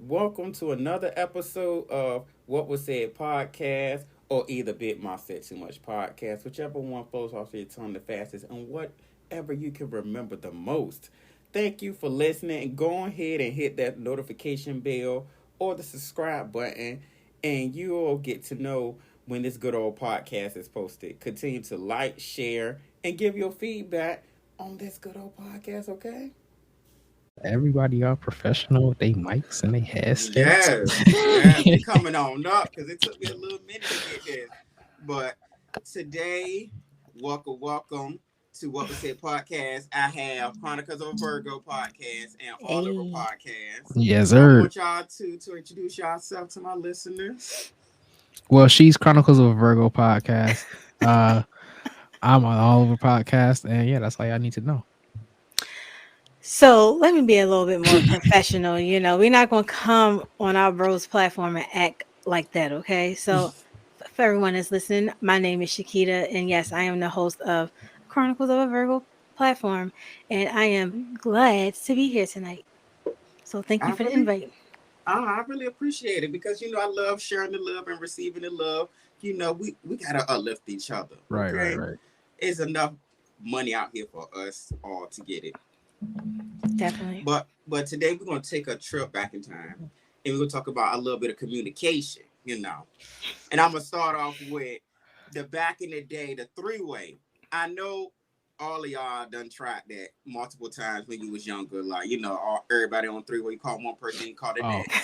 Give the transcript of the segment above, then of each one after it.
Welcome to another episode of What Was Said podcast, or either Bit My Said Too Much podcast, whichever one flows off your tongue the fastest, and whatever you can remember the most. Thank you for listening, and go ahead and hit that notification bell or the subscribe button, and you'll get to know when this good old podcast is posted. Continue to like, share, and give your feedback on this good old podcast, okay? Everybody all professional with their mics and their headsets. Yes, we coming on up because it took me a little minute to get this. But today, welcome to What Was Said podcast. I have Chronicles of a Virgo podcast and all of our Hey. podcasts. Yes, So I sir. want y'all to introduce yourself to my listeners. Well, she's Chronicles of a Virgo podcast. Uh, I'm on all over podcast, and yeah, that's all y'all need to know. So let me be a little bit more professional. We're not going to come on our bros platform and act like that, okay? So for everyone that's listening, my name is Shakita, and yes, I am the host of Chronicles of a Virgo platform, and I am glad to be here tonight. So thank you I for the really, invite. I really appreciate it because I love sharing the love and receiving the love. We gotta uplift each other. Right, right, Okay, right. it's enough money out here for us all to get it. Definitely. But today we're gonna take a trip back in time and we're gonna talk about a little bit of communication, And I'm gonna start off with the back in the day, the three-way. I know all of y'all done tried that multiple times when you was younger, like everybody on three-way, you call one person, you call the Oh, next.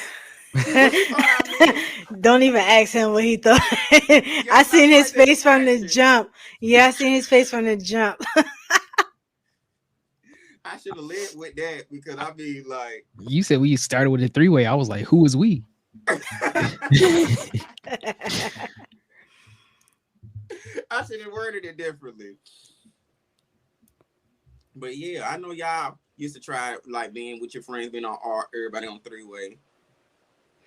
What you thought I meant? Don't even ask him what he thought. Yo, I that's seen like his the face from the distraction. jump. Yeah, I seen his face from the jump. I should have led with that because I mean like you said we started with a three-way. I was like, who is we? I should have worded it differently. But yeah, I know y'all used to try like being with your friends, being on all everybody on three way.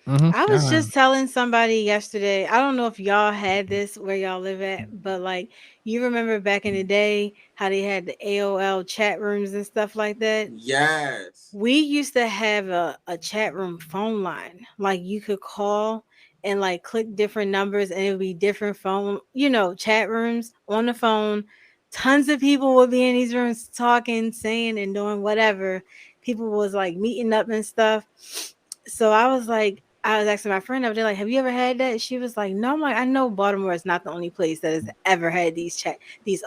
I was Yeah. just telling somebody yesterday. I don't know if y'all had this where y'all live at, but like you remember back in the day how they had the AOL chat rooms and stuff like that. Yes. We used to have a chat room phone line. Like you could call and like click different numbers and it would be different phone, chat rooms on the phone. Tons of people would be in these rooms talking, saying, and doing whatever. People was like meeting up and stuff. So I was asking my friend over there, like, have you ever had that? She was like, no. I'm like, I know Baltimore is not the only place that has ever had these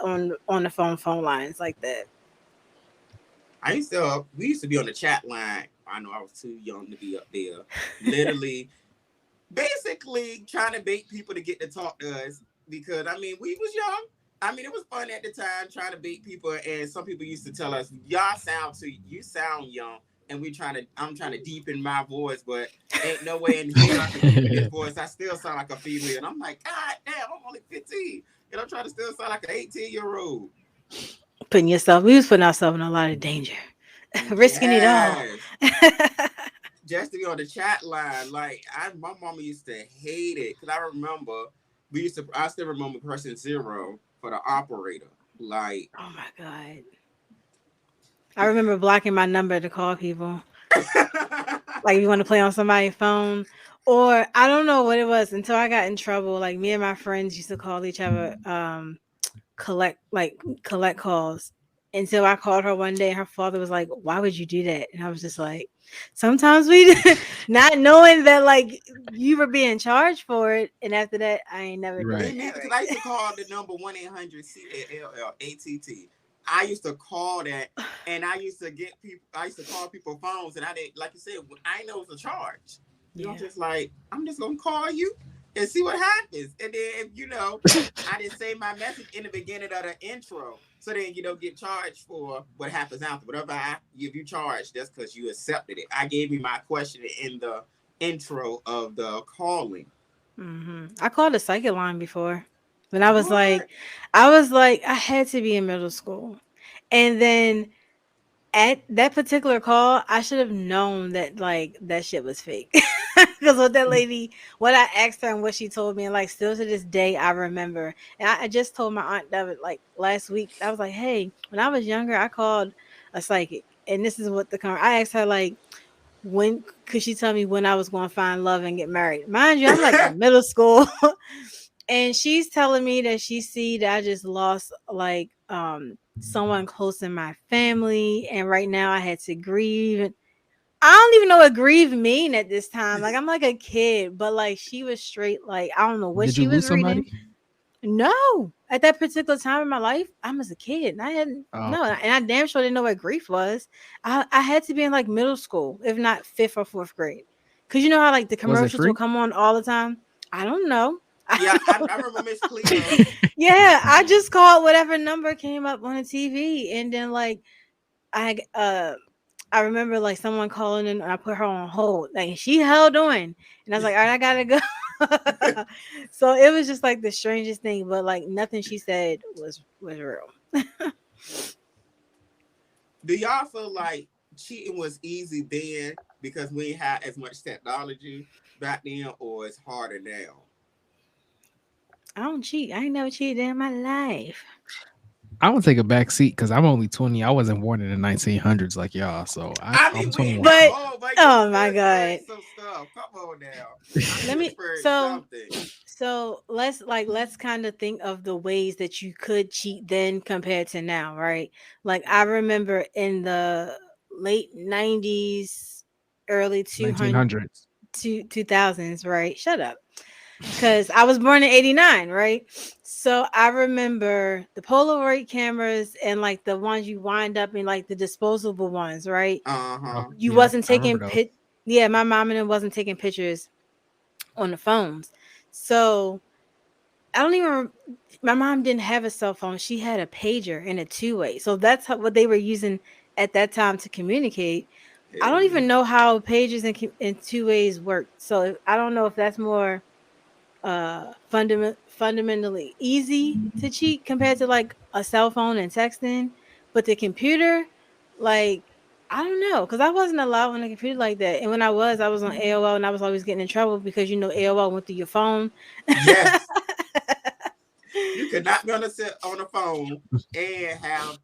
on the phone lines like that. We used to be on the chat line. I know I was too young to be up there. Literally, basically trying to bait people to get to talk to us because I mean we was young. I mean it was fun at the time trying to bait people, and some people used to tell us, you sound young, and I'm trying to deepen my voice, but ain't no way in here I can deepen this voice. I still sound like a female, and I'm like, God damn, I'm only 15, and I'm trying to still sound like an 18-year-old. We was putting ourselves in a lot of danger, risking it all. Yes, just to be on the chat line. Like my mama used to hate it because I still remember pressing zero for the operator. Like, Oh my god! I remember blocking my number to call people. Like if you want to play on somebody's phone, or I don't know what it was until I got in trouble. Like me and my friends used to call each other, collect calls. Until I called her one day, and her father was like, "Why would you do that?" And I was just like, "Sometimes we, not knowing that like you were being charged for it." And after that, I ain't never did me Right. it neither, ever because I used to again. call the number 1-800-CALLATT. I used to call that, and I used to call people phones, and I didn't, like you said, I didn't know it was a charge. I'm Yeah. just like, I'm just gonna call you and see what happens. And then, I didn't say my message in the beginning of the intro, so then you don't get charged for what happens after. Whatever I give you charged, that's because you accepted it. I gave you my question in the intro of the calling. I called a psychic line before when I was like, What? I had to be in middle school, and then at that particular call, I should have known that like that shit was fake. Because what I asked her and what she told me, and like still to this day, I remember. And I just told my aunt David like last week. I was like, "Hey, when I was younger, I called a psychic, and this is what I asked her like." when could she tell me when I was going to find love and get married? Mind you, I'm like in middle school. And she's telling me that she see that I just lost like someone close in my family, and right now I had to grieve. I don't even know what grieve mean at this time. Like I'm like a kid, but like she was straight like I don't know what Did you she was lose somebody? reading. No, at that particular time in my life, I was a kid. And I hadn't Oh, no, okay. and I damn sure didn't know what grief was. I had to be in like middle school, if not fifth or fourth grade, because you know how like the Was it commercials will free? come on all the time. I don't know. Yeah, I remember Miss Cleo. Yeah, I just called whatever number came up on the TV, and then like I I remember like someone calling and I put her on hold. Like she held on, and I was like, all right, I gotta go. So it was just like the strangest thing, but like nothing she said was real. Do y'all feel like cheating was easy then because we ain't had as much technology back then, or it's harder now? I don't cheat. I ain't never cheated in my life. I would take a back seat because I'm only 20. I wasn't born in the 1900s like y'all, so I I'm mean, we ain't 21. that But old, but you oh still my god. experienced some stuff. Come on now. I know Let you me experienced so something. let's kind of think of the ways that you could cheat then compared to now, right? Like I remember in the late 90s, early 200 1900s. 2000s, right? Shut up. Cuz I was born in 89, right? So I remember the Polaroid cameras and like the ones you wind up in like the disposable ones, right? Uh Oh, huh. You yeah, wasn't I remember taking those. yeah, my mom and them wasn't taking pictures on the phones. So I don't even. My mom didn't have a cell phone. She had a pager and a two-way. So that's what they were using at that time to communicate. I Hell don't yeah. even know how pagers and two-ways work. So I don't know if that's more fundamentally easy to cheat compared to like a cell phone and texting, but the computer, like I don't know, because I wasn't allowed on a computer like that. And when I was on AOL, and I was always getting in trouble because you know AOL went through your phone. Yes. You could not be on the phone and have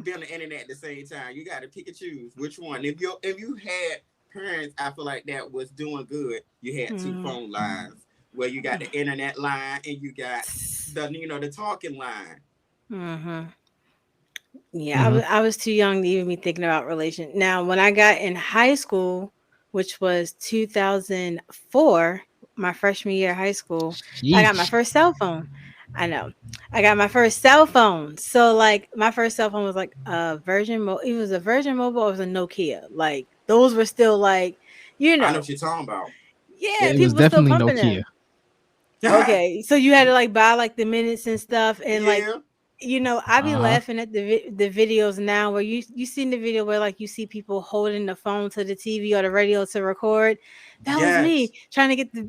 be on the internet at the same time. You got to pick and choose which one. If you had parents, I feel like that was doing good. You had two Mhm. phone lines where you got the internet line and you got the talking line. Mm-hmm. Yeah, Hmm. I was too young to even be thinking about relation. Now, when I got in high school, which was 2004, my freshman year of high school, I got my Sheesh. first cell phone. I know. I got my first cell phone. So, like, my first cell phone was like a it was a Virgin Mobile, or it was a Nokia. Like, those were still like, you I know know, what you're talking about. yeah, It was people were still definitely pumping Nokia. them. Okay, so you had to like buy like the minutes and stuff, and like Yeah. I be Uh huh. laughing at the videos now where you seen the video where like you see people holding the phone to the TV or the radio to record. That was me Yes. trying to get the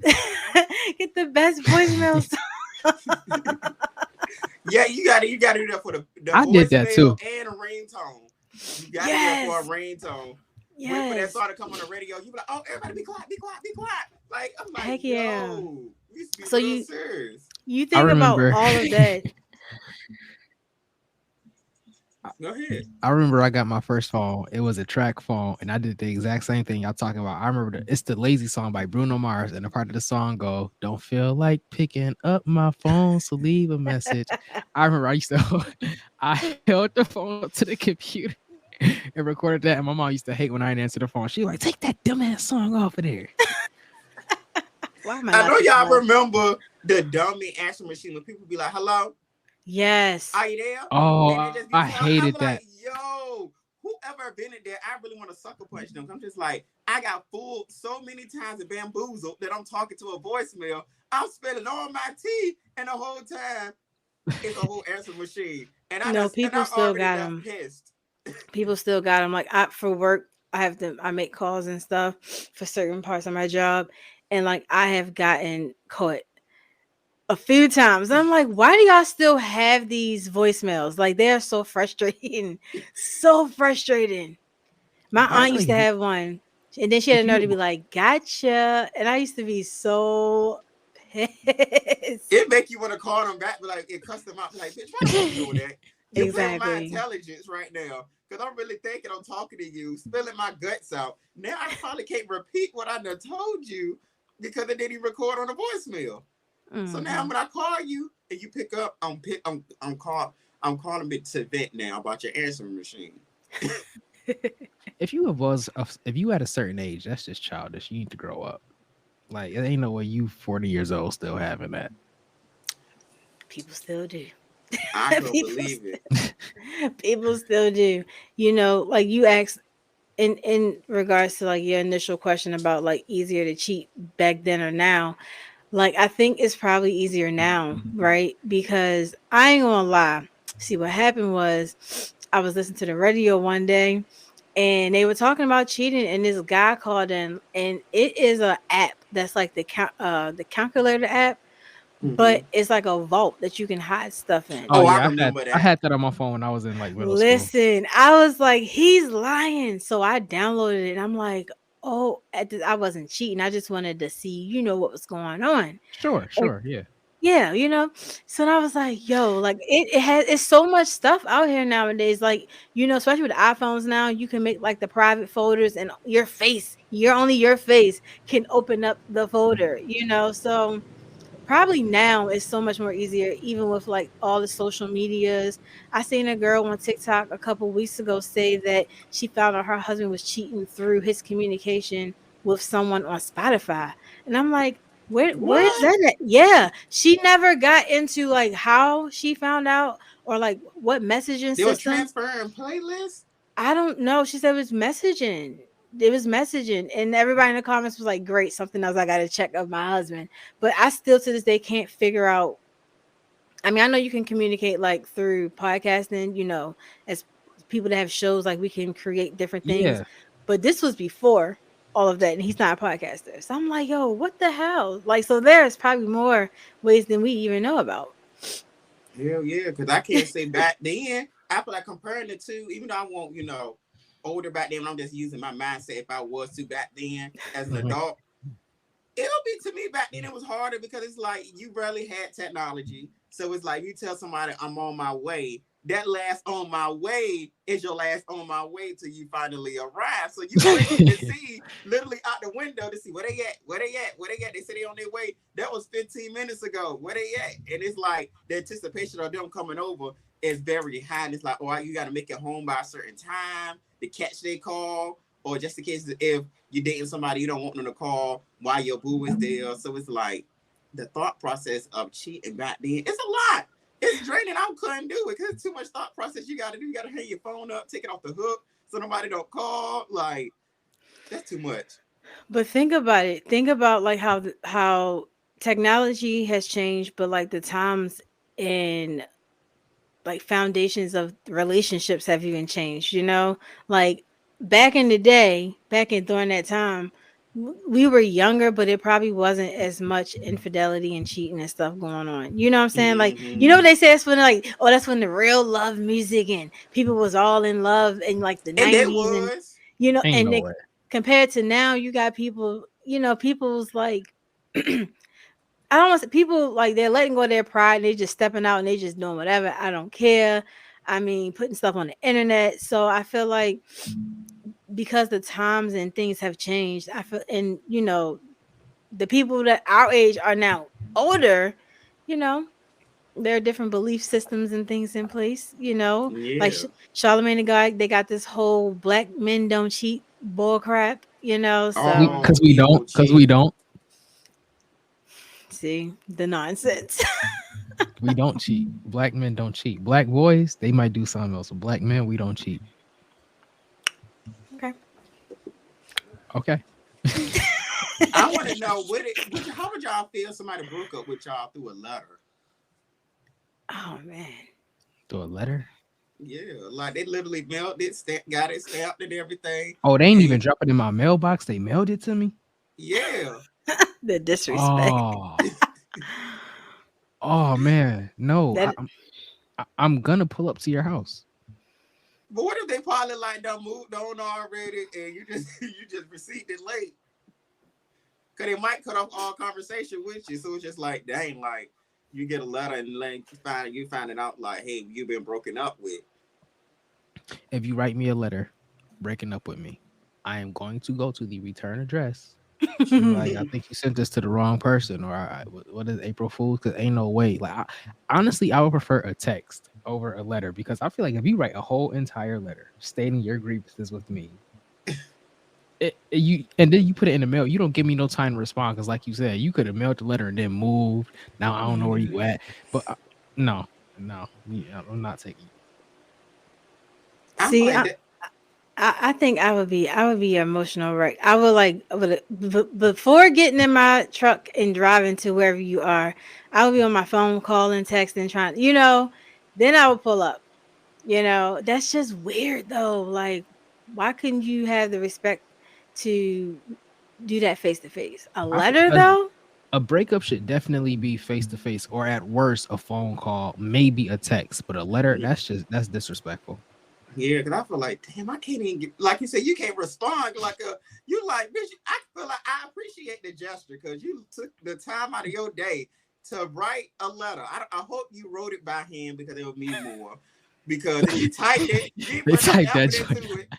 get the best voicemails. Yeah, you gotta do that for the I did that voicemail too. and a ringtone. You gotta do that for a Yes, ringtone. Wait for that yes. song to come on the radio. You be like, oh, everybody be quiet, be quiet, be quiet. Like I'm like, Heck yeah. yo, we used to be So real serious. you I think about remember. all of that. Go ahead. I remember I got my first phone. It was a track phone, and I did the exact same thing y'all talking about. I remember it's the Lazy song by Bruno Mars, and the part of the song go, "Don't feel like picking up my phone, so leave a message." I remember I used to, I held the phone up to the computer and recorded that, and my mom used to hate when I didn't answer the phone. She was like, "Take that dumbass song off of there." Why am I I know laughing so y'all much? remember the dummy answer machine when people be like, hello, Yes. are you there? Oh, And they I just be quiet. hated I'm that. like, yo, whoever been in there, I really want to sucker punch them. I'm just like, I got fooled so many times and bamboozled that I'm talking to a voicemail. I'm spilling all my tea, and the whole time it's a whole answer machine. And No, I people still already got done them. pissed. People still got them. Like for work, I make calls and stuff for certain parts of my job, and like I have gotten caught a few times. I'm like, why do y'all still have these voicemails? Like they are so frustrating, so frustrating. My I aunt feel used like to have one, and then she had if a nerve to you, be like, "Gotcha," and I used to be so pissed. It make you want to call them back, but like it cuss them out. Like, bitch, why the fuck you doing that? You're playing my Exactly. intelligence right now. Because I'm really thinking I'm talking to you, spilling my guts out. Now I probably can't repeat what I done told you because it didn't record on the voicemail. So now Hmm. when I call you and you pick up, I'm calling it to vent now about your answering machine. If you at a certain age, that's just childish. You need to grow up. Like it ain't no way you 40 years old still having that. People still do. I couldn't people, believe it. people still do. Like you asked in regards to like your initial question about like easier to cheat back then or now. Like I think it's probably easier now, right? Because I ain't gonna lie. See, what happened was I was listening to the radio one day and they were talking about cheating and this guy called in and it is a app that's like the calculator app, but Mm-hmm. it's like a vault that you can hide stuff in. Oh Oh, I yeah, remember I that. had that on my phone when I was in like middle school. Listen, I was like, he's lying. So I downloaded it and I'm like, oh, I wasn't cheating. I just wanted to see, what was going on. Sure, And sure, yeah. yeah. So I was like, yo, like it's so much stuff out here nowadays. Like, especially with iPhones now, you can make like the private folders and your face can open up the folder. So probably now it's so much more easier, even with like all the social medias. I seen a girl on TikTok a couple weeks ago say that she found out her husband was cheating through his communication with someone on Spotify. And I'm like, where's What? that at? Yeah. She never got into like how she found out or like what messaging They were system. transferring playlists? I don't know. She said it was messaging. It was messaging, and everybody in the comments was like, "Great, something else I got to check of my husband." But I still to this day can't figure out. I mean, I know you can communicate like through podcasting, as people that have shows, like we can create different things. Yeah. But this was before all of that, and he's not a podcaster. So I'm like, yo, what the hell? Like, so there's probably more ways than we even know about. Hell yeah, because I can't say back then. I feel like comparing the two, even though I want, older back then, I'm just using my mindset if I was to back then as an Mhm. adult. It'll be to me back then it was harder because it's like you barely had technology. So it's like you tell somebody I'm on my way. That last on my way is your last on my way till you finally arrive. So you waiting to see literally out the window to see where they at, where they at, where they at. They say they on their way. That was 15 minutes ago. Where they at? And it's like the anticipation of them coming over is very high. And it's like, oh, you got to make it home by a certain time to catch their call, or just in case if you're dating somebody you don't want them to call while your boo is there. So it's like the thought process of cheating back then. It's a lot. It's draining. I couldn't do it because it's too much thought process you got to do. You got to hang your phone up, take it off the hook so nobody don't call. Like that's too much. But think about it. Think about like how technology has changed, but like the times and like foundations of relationships have even changed. Like back in the day, during that time, we were younger, but it probably wasn't as much infidelity and cheating and stuff going on. You know what I'm saying? Like, Mm-hmm. what they say, that's when like, oh, that's when the real love music and people was all in love in like the And that 90s. And was. Ain't and no they, way. compared to now, you got people, people's like I don't want to say people like they're letting go of their pride and they just stepping out and they just doing whatever. I don't care. I mean, putting stuff on the internet. So I feel like because the times and things have changed, I feel, and the people that our age are now older, you know, there are different belief systems and things in place. Like Yeah. Charlemagne the guy, they got this whole black men don't cheat bull crap. So All Because we people don't. Because we cheat. don't. see the nonsense. We don't cheat. Black men don't cheat. Black boys, they might do something else. But black men, we don't cheat. Okay. Okay. I want to know how would y'all feel somebody broke up with y'all through a letter? Oh man. Do a letter. Yeah, like they literally mailed it, got it stamped and everything. Oh, they ain't even And drop it in my mailbox. They mailed it to me. yeah, The disrespect. Oh. Oh man. No. That I'm gonna pull up to your house. but what if they probably like done moved on already and you just you just received it late? Cause they might cut off all conversation with you, so it's just like dang, like you get a letter and like you find it out like, hey, you've been broken up with. If you write me a letter breaking up with me, I am going to go to the return address. Be like, I think you sent this to the wrong person, or what is April Fool's? Because ain't no way. Like, honestly, I would prefer a text over a letter because I feel like if you write a whole entire letter stating your grievances with me, you and then you put it in the mail, you don't give me no time to respond because, like you said, you could have mailed the letter and then moved. Now I don't know where you at, but no, no, yeah, I'm not taking. I'm See, like that. I think I would be emotional wreck. I would like before getting in my truck and driving to wherever you are, I would be on my phone calling, texting, trying, then I would pull up. That's just weird though. Like, why couldn't you have the respect to do that face to face? A I feel letter though? a breakup should definitely be face to face, or at worst, a phone call, maybe a text, but a letter, that's disrespectful. Yeah, because I feel like, damn, I can't even get, like you said, you can't respond like you like, bitch, I feel like I appreciate the gesture because you took the time out of your day to write a letter. I hope you wrote it by hand because it would mean more. Because if you typed it, you didn't They put no type that effort joint. into it.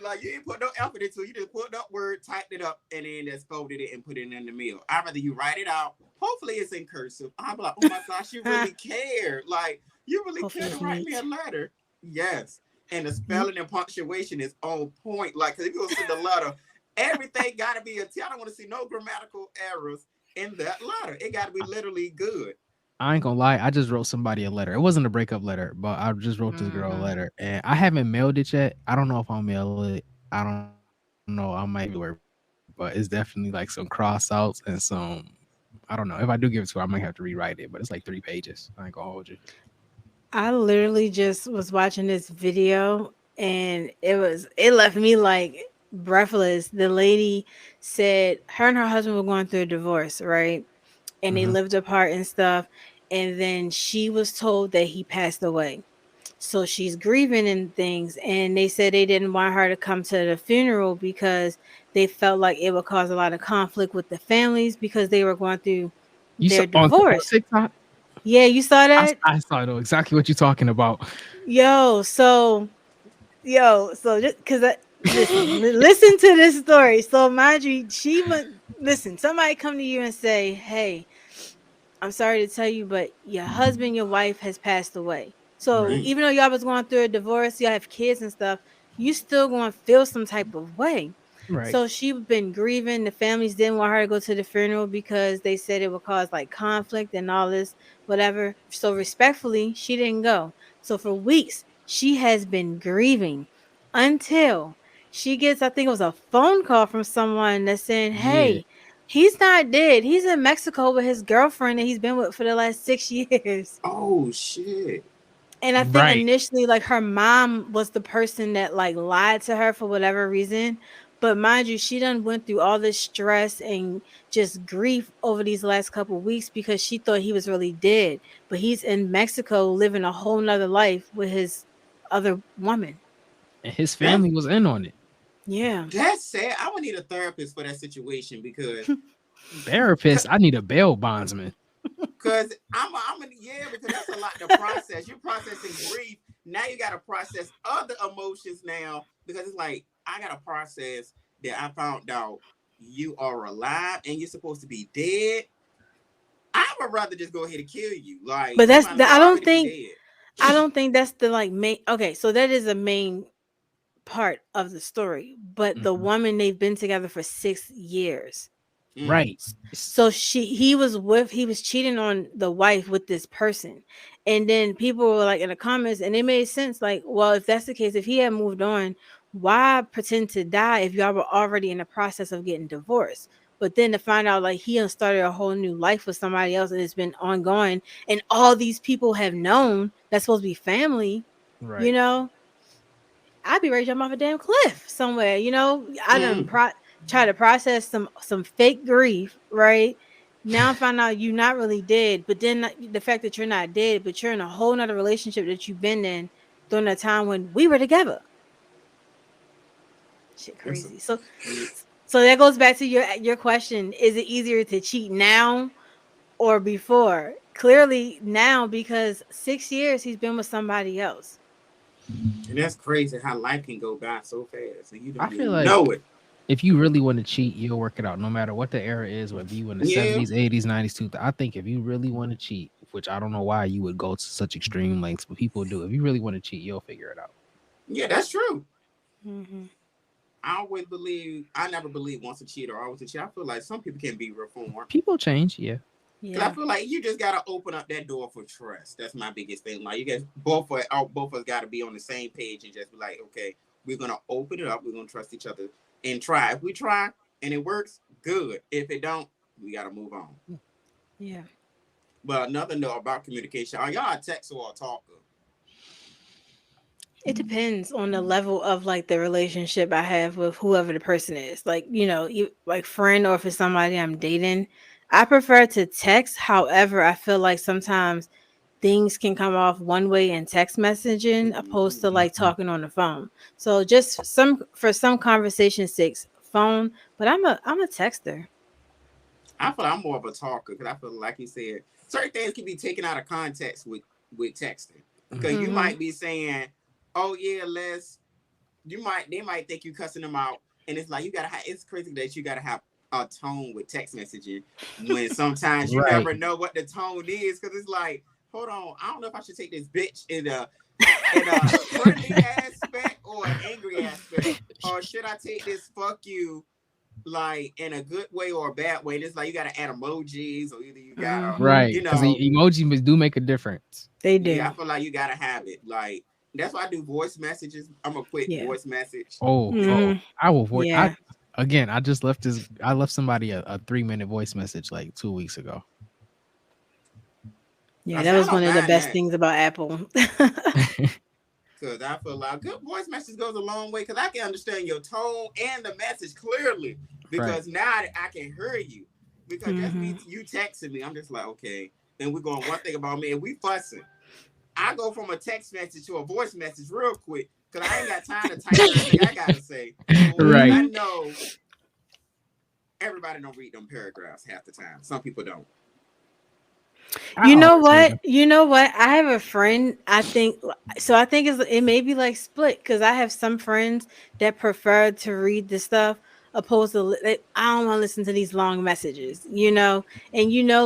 Like, you didn't put no effort into it. You just put up word, typed it up, and then just folded it and put it in the mail. I'd rather you write it out. Hopefully it's in cursive. I'm like, oh my gosh, you really care. Like, you really Hopefully care to it's write me neat. a letter. Yes. And the spelling and punctuation is on point. Like, because if you go send a letter, everything got to be a T. I don't want to see no grammatical errors in that letter. It got to be literally good. I ain't gonna lie, I just wrote somebody a letter. It wasn't a breakup letter, but I just wrote this girl a Hmm. letter, and I haven't mailed it yet. I don't know if I'll mail it. I don't know. I might do it, but it's definitely like some cross outs and some. I don't know. If I do give it to her, I might have to rewrite it, but it's like 3 pages. I ain't gonna hold you. I literally just was watching this video and it left me like breathless. The lady said her and her husband were going through a divorce, right? And they Hmm. lived apart and stuff. And then she was told that he passed away. So she's grieving and things. And they said they didn't want her to come to the funeral because they felt like it would cause a lot of conflict with the families because they were going through You saw their on divorce. TikTok. Yeah, you saw that? I saw though exactly what you're talking about. Yo, so just because listen to this story. So mind you, she went. Listen, somebody come to you and say, "Hey, I'm sorry to tell you, but your husband, your wife has passed away. So Right, Mm, even though y'all was going through a divorce, y'all have kids and stuff, you still going to feel some type of way." right. So she been grieving. The families didn't want her to go to the funeral because they said it would cause like conflict and all this, whatever. So respectfully, she didn't go. So for weeks, she has been grieving until she gets, I think it was a phone call from someone that's saying, Yeah, "Hey, he's not dead. He's in Mexico with his girlfriend that he's been with for the last 6 years." oh, shit. And I think right. initially, like her mom was the person that like lied to her for whatever reason. But mind you, she done went through all this stress and just grief over these last couple of weeks because she thought he was really dead. But he's in Mexico living a whole nother life with his other woman. And his That family was in on it. Yeah. that's sad. I would need a therapist for that situation because Therapist, I need a bail bondsman. Cause I'm yeah, because that's a lot to process. You're processing grief. Now you gotta process other emotions now because it's like I gotta process that I found out you are alive and you're supposed to be dead. I would rather just go ahead and kill you. Like But you might as well already be dead. I don't think that's the like main. Okay, so that is a main part of the story. But the Mhm. woman, they've been together for 6 years. Mm, Right. So he was cheating on the wife with this person. And then people were like in the comments and it made sense like, well, if that's the case, if he had moved on, why pretend to die if y'all were already in the process of getting divorced? But then to find out like he done started a whole new life with somebody else and it's been ongoing and all these people have known that's supposed to be family, you Right. know, I'd be ready to jump off a damn cliff somewhere. I done mm. try to process some fake grief, right? Now I find out you're not really dead, but then the fact that you're not dead, but you're in a whole nother relationship that you've been in during a time when we were together. Shit, That's crazy. So, yeah. so that goes back to your question: is it easier to cheat now or before? clearly now because 6 years he's been with somebody else. And that's crazy how life can go by so fast and you I don't feel even like know it. if you really want to cheat, you'll work it out no matter what the era is, whether you in the Yeah, 70s, 80s, 90s, 2000s. I think if you really want to cheat, which I don't know why you would go to such extreme lengths, but people do. If you really want to cheat, you'll figure it out. yeah, that's true. Hmm. I always believe, I never believe once a cheater, always a cheater. I feel like some people can be reformed. People change, yeah. Cause I Yeah. feel like you just gotta open up that door for trust. That's my biggest thing. Like you guys, both of us gotta be on the same page and just be like, okay, we're gonna open it up. We're gonna trust each other and try. If we try and it works, good. If it don't, we gotta move on. Yeah. But another note about communication: are y'all a text or a talker? It depends on the level of like the relationship I have with whoever the person is. Like, you like friend or if it's somebody I'm dating. I prefer to text. However, I feel like sometimes things can come off one way in text messaging opposed to like Mhm. talking on the phone. So just for some conversation sakes, phone, but I'm a texter. I feel like I'm more of a talker because I feel like you said certain things can be taken out of context with texting. Because you Mhm. might be saying, "Oh yeah, let's." They might think you cussing them out, and it's like you gotta have. It's crazy that you gotta have a tone with text messaging when sometimes you Right. never know what the tone is because it's like, hold on, I don't know if I should take this bitch in a friendly aspect or an angry aspect, or should I take this fuck you like in a good way or a bad way? And it's like you gotta add emojis or either you gotta, Mhm. Right. you Because know, emojis do make a difference. They yeah, I do. feel like you gotta have it. Like that's why I do voice messages. I'm a quick Yeah. voice message. You Oh, know, Mhm. I will voice. Yeah. I just left this. I left somebody a 3 minute voice message like 2 weeks ago. Yeah, I that say I was don't one of the mind best that things about Apple. because I feel like good voice message goes a long way because I can understand your tone and the message clearly Right. because now I can hear you. Because just me, Mhm. you texting me, I'm just like, okay. Then we're going one thing about me and we fussing. I go from a text message to a voice message real quick because I ain't got time to type everything I gotta say. So, because I Right. Mhm. know everybody don't read them paragraphs half the time. Some people don't. I You know always read what? them. You know what? I have a friend. I think so. I think it may be like split because I have some friends that prefer to read the stuff opposed to I don't want to listen to these long messages. And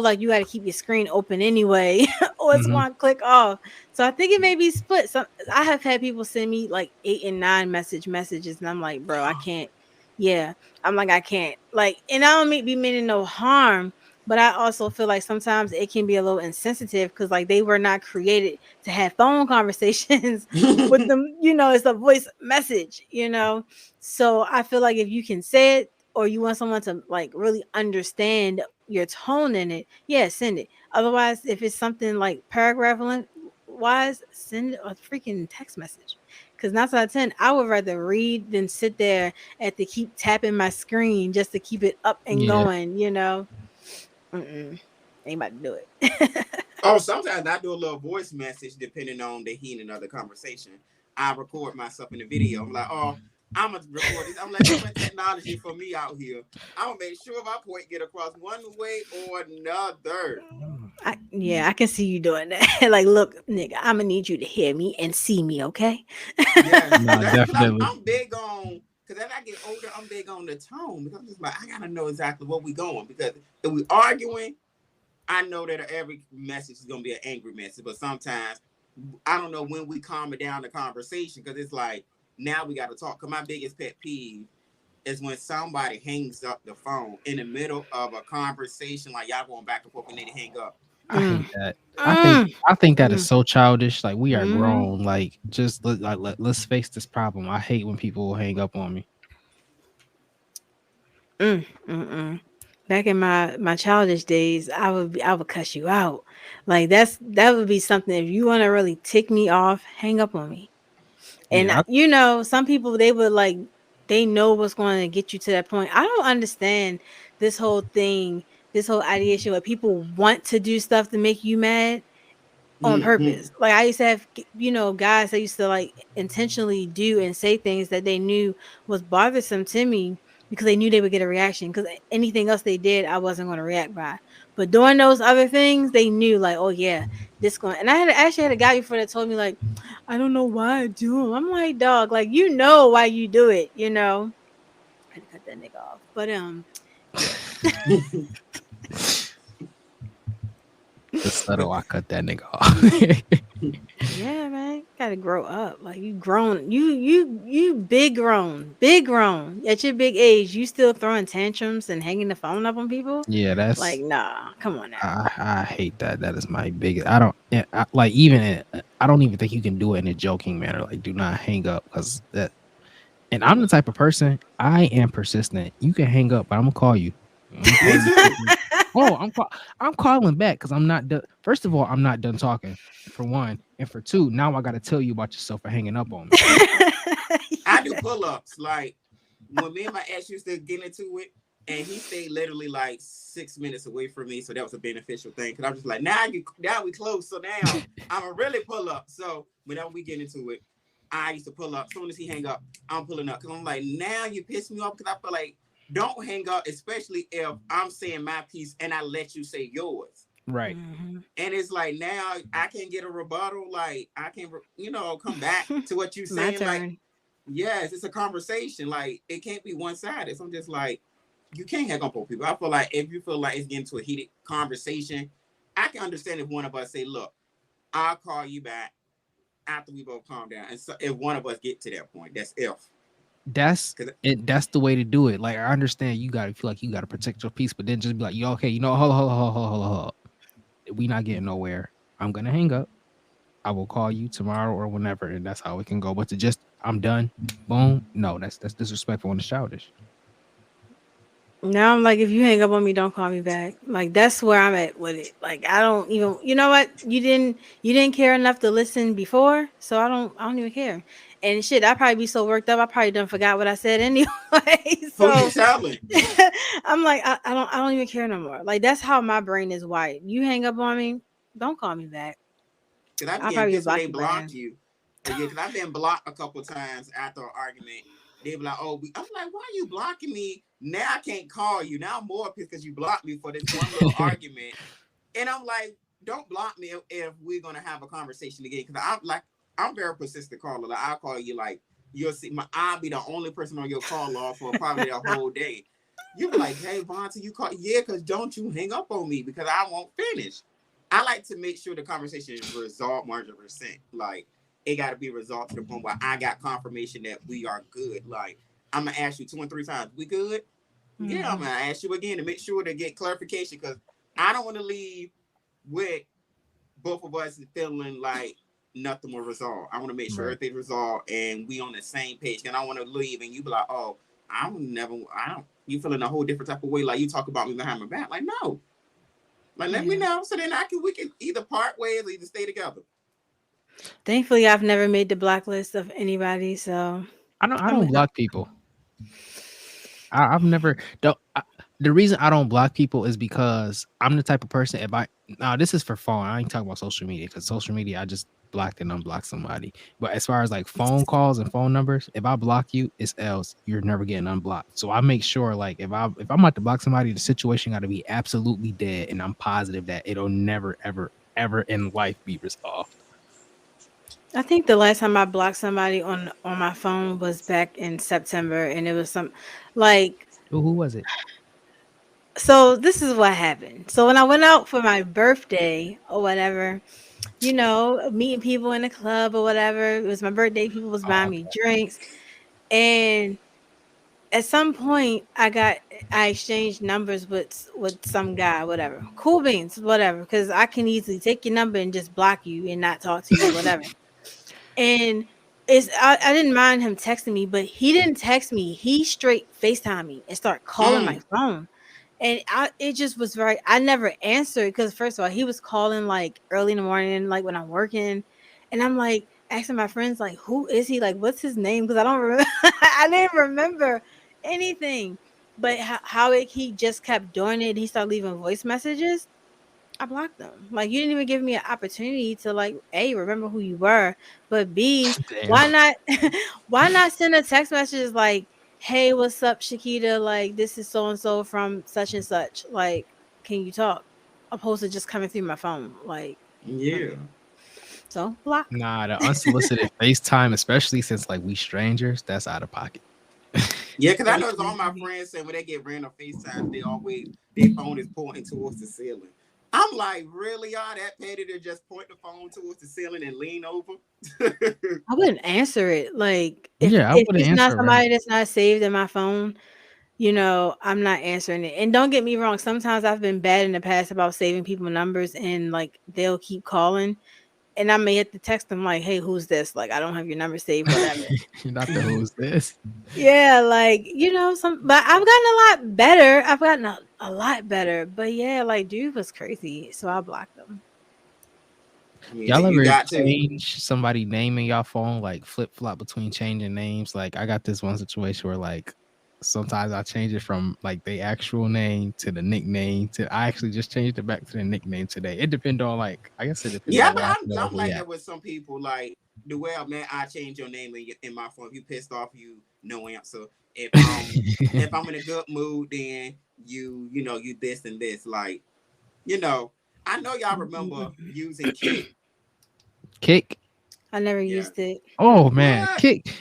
like you got to keep your screen open anyway, or it's Hmm. one click off. So I think it may be split. So I have had people send me like 8 and 9 messages, and I'm like, bro, I can't. Yeah, I'm like, I can't. Like, and I don't be meaning no harm, but I also feel like sometimes it can be a little insensitive because like they were not created to have phone conversations with them, it's a voice message. So I feel like if you can say it or you want someone to like really understand your tone in it, yeah, send it. Otherwise, if it's something like paragraph wise, send it a freaking text message. Because 9 out of 10, I would rather read than sit there and to keep tapping my screen just to keep it up and Yeah. going. Mm-mm. Ain't about to do it. Oh, sometimes I do a little voice message depending on the heat of the conversation. I record myself in the video. I'm like, oh, I'm gonna record this. I'm leveraging technology for me out here. I'm gonna make sure my point get across one way or another. Yeah, I can see you doing that. Like, look, nigga, I'm gonna need you to hear me and see me, okay? Yes, No, that's because I'm definitely. I'm big on because as I get older, I'm big on the tone because I'm just like I gotta know exactly what we going because if we arguing, I know that every message is gonna be an angry message, but sometimes I don't know when we calm it down the conversation because it's like now we got to talk. Cause my biggest pet peeve is when somebody hangs up the phone in the middle of a conversation, like y'all going back and forth, and they hang up. I Mm, hate that. mm, I think that is mm, so childish. Like we are mm. grown. Like just let's face this problem. I hate when people will hang up on me. Mm. Back in my childish days, I would cuss you out. Like that would be something if you want to really tick me off, hang up on me. And Yeah. some people they would like they know what's going to get you to that point. I don't understand this whole thing, this whole ideation where people want to do stuff to make you mad on Mm-hmm. purpose. Like I used to have guys that used to like intentionally do and say things that they knew was bothersome to me because they knew they would get a reaction. Because anything else they did, I wasn't going to react by. But doing those other things, they knew like, oh yeah, this going. And I had actually had a guy before that told me like, I don't know why I do them. I'm like, dog, like you know why you do it, you know. I had to cut that nigga off, but yeah. The subtle, I cut that nigga off. Yeah, man, gotta grow up. Like you grown, you big grown. At your big age, you still throwing tantrums and hanging the phone up on people. Yeah, Like, that's nah, come on now. I hate that. That is my biggest. I don't like even I don't even think you can do it in a joking manner. Like, do not hang up because that. And I'm the type of person. I am persistent. You can hang up, but I'm gonna call you. I'm gonna call Me you. too. Oh, I'm calling back because I'm not done. First of all, I'm not done talking. For one, and for two, now I got to tell you about yourself for hanging up on me. I do pull-ups. Like when me and my ex used to get into it, and he stayed literally like 6 minutes away from me, so that was a beneficial thing. Cause I'm just like, now we close, so now I'm a really pull up. So whenever we get into it, I used to pull up. As soon as he hang up, I'm pulling up. Cause I'm like, now you piss me off because I feel like don't hang up, especially if I'm saying my piece and I let you say yours. Right. Mhm. And it's like now I can get a rebuttal. Like I can, come back to what you My saying. Like, turn. yes, it's a conversation. Like it can't be one sided. So I'm just like, you can't hang up on people. I feel like if you feel like it's getting to a heated conversation, I can understand if one of us say, "Look, I'll call you back after we both calm down." And so if one of us get to that point, that's if. That's 'Cause it. That's the way to do it. Like I understand you got to feel like you got to protect your peace, but then just be like, yo, okay, hold. We not getting nowhere. I'm gonna hang up. I will call you tomorrow or whenever, and that's how it can go. But to just I'm done, boom. No, that's disrespectful and childish. Now I'm like, if you hang up on me, don't call me back. Like that's where I'm at with it. Like I don't even, you know what? You didn't care enough to listen before, so I don't even care. And shit, I probably be so worked up, I probably done forgot what I said anyway. who you So telling? I'm like, I don't even care no more. Like that's how my brain is wired. You hang up on me, don't call me back. Because I be I'll getting probably just pissed when block they you by block then. you. Yeah, because I've been blocked a couple times after an argument. They be like, "Oh, I'm like, why are you blocking me? Now I can't call you. Now I'm more pissed because you blocked me for this one little argument." And I'm like, don't block me if we're gonna have a conversation again. Because I'm very persistent caller. Like I'll call you like you'll see I'll be the only person on your call log for probably a whole day. You be like, hey Vonta, you call because don't you hang up on me because I won't finish. I like to make sure the conversation is resolved 100%. Like it got to be resolved to the point where I got confirmation that we are good. Like I'm gonna ask you 2 and 3 times, we good? Yeah, I'm Mhm. gonna ask you again to make sure to get clarification because I don't want to leave with both of us feeling like nothing will resolve. I want to make sure Right. everything's resolved and we on the same page. And I want to leave and you be like, oh, I don't. You feeling a whole different type of way. Like you talk about me behind my back. Like no, like let me Yeah. know so then we can either part ways or either stay together. Thankfully, I've never made the blacklist of anybody, so I I'm. don't block people. I've never the reason I don't block people is because I'm the type of person if I now this is for phone. I ain't talking about social media because social media I just blocked and unblocked somebody. But as far as like phone calls and phone numbers, if I block you, it's else. You're never getting unblocked. So I make sure like if I'm about to block somebody, the situation got to be absolutely dead, and I'm positive that it'll never ever in life be resolved. I think the last time I blocked somebody on my phone was back in September, and it was some like. Who was it? So this is what happened. So when I went out for my birthday or whatever, meeting people in the club or whatever, it was my birthday. People was Oh, buying me drinks, and at some point I exchanged numbers with some guy, whatever. Cool beans, whatever. Because I can easily take your number and just block you and not talk to you, whatever. And I didn't mind him texting me, but he didn't text me. He straight FaceTime me and start calling my Mm, phone. And it just was very I never answered because first of all, he was calling like early in the morning, like when I'm working. And I'm like asking my friends, like, who is he? Like, what's his name? Because I don't remember I didn't remember anything. But he just kept doing it. He started leaving voice messages. I blocked them. Like you didn't even give me an opportunity to like A, remember who you were, but B, damn. why not why not send a text message like hey, what's up, Shakita? Like, this is so and so from such and such. Like, can you talk? Opposed to just coming through my phone. Like, Yeah. mm-mm. So block. Nah, the unsolicited FaceTime, especially since like we strangers, that's out of pocket. Yeah, because I noticed all my Crazy. friends say when they get random FaceTime, their phone is pointing towards the ceiling. I'm like, really, y'all that petty to just point the phone towards the ceiling and lean over? I wouldn't answer it. Like, Yeah, I if wouldn't it's not answer right. somebody that's not saved in my phone, I'm not answering it. And don't get me wrong, sometimes I've been bad in the past about saving people numbers and like they'll keep calling and I may have to text them like, "Hey, who's this? Like, I don't have your number saved, whatever." Not the who's this. Yeah, like, but I've gotten a lot better. I've gotten a lot better. But yeah, like dude was crazy. So I blocked him. I mean, Y'all you ever got to. change somebody name in y'all phone, like flip flop between changing names? Like I got this one situation where like sometimes I change it from like the actual name to the nickname to I actually just changed it back to the nickname today. It depends on like I guess it depends Yeah, on but where I feel I'm like that react. with some people. Like, the way man, I change your name in my phone. If you pissed off, you no answer. If I'm in a good mood, then you this and this. Like, you know, I know y'all remember Mm-mm. using Kick. Kick. I never Yeah. used it. Oh man, What? kick.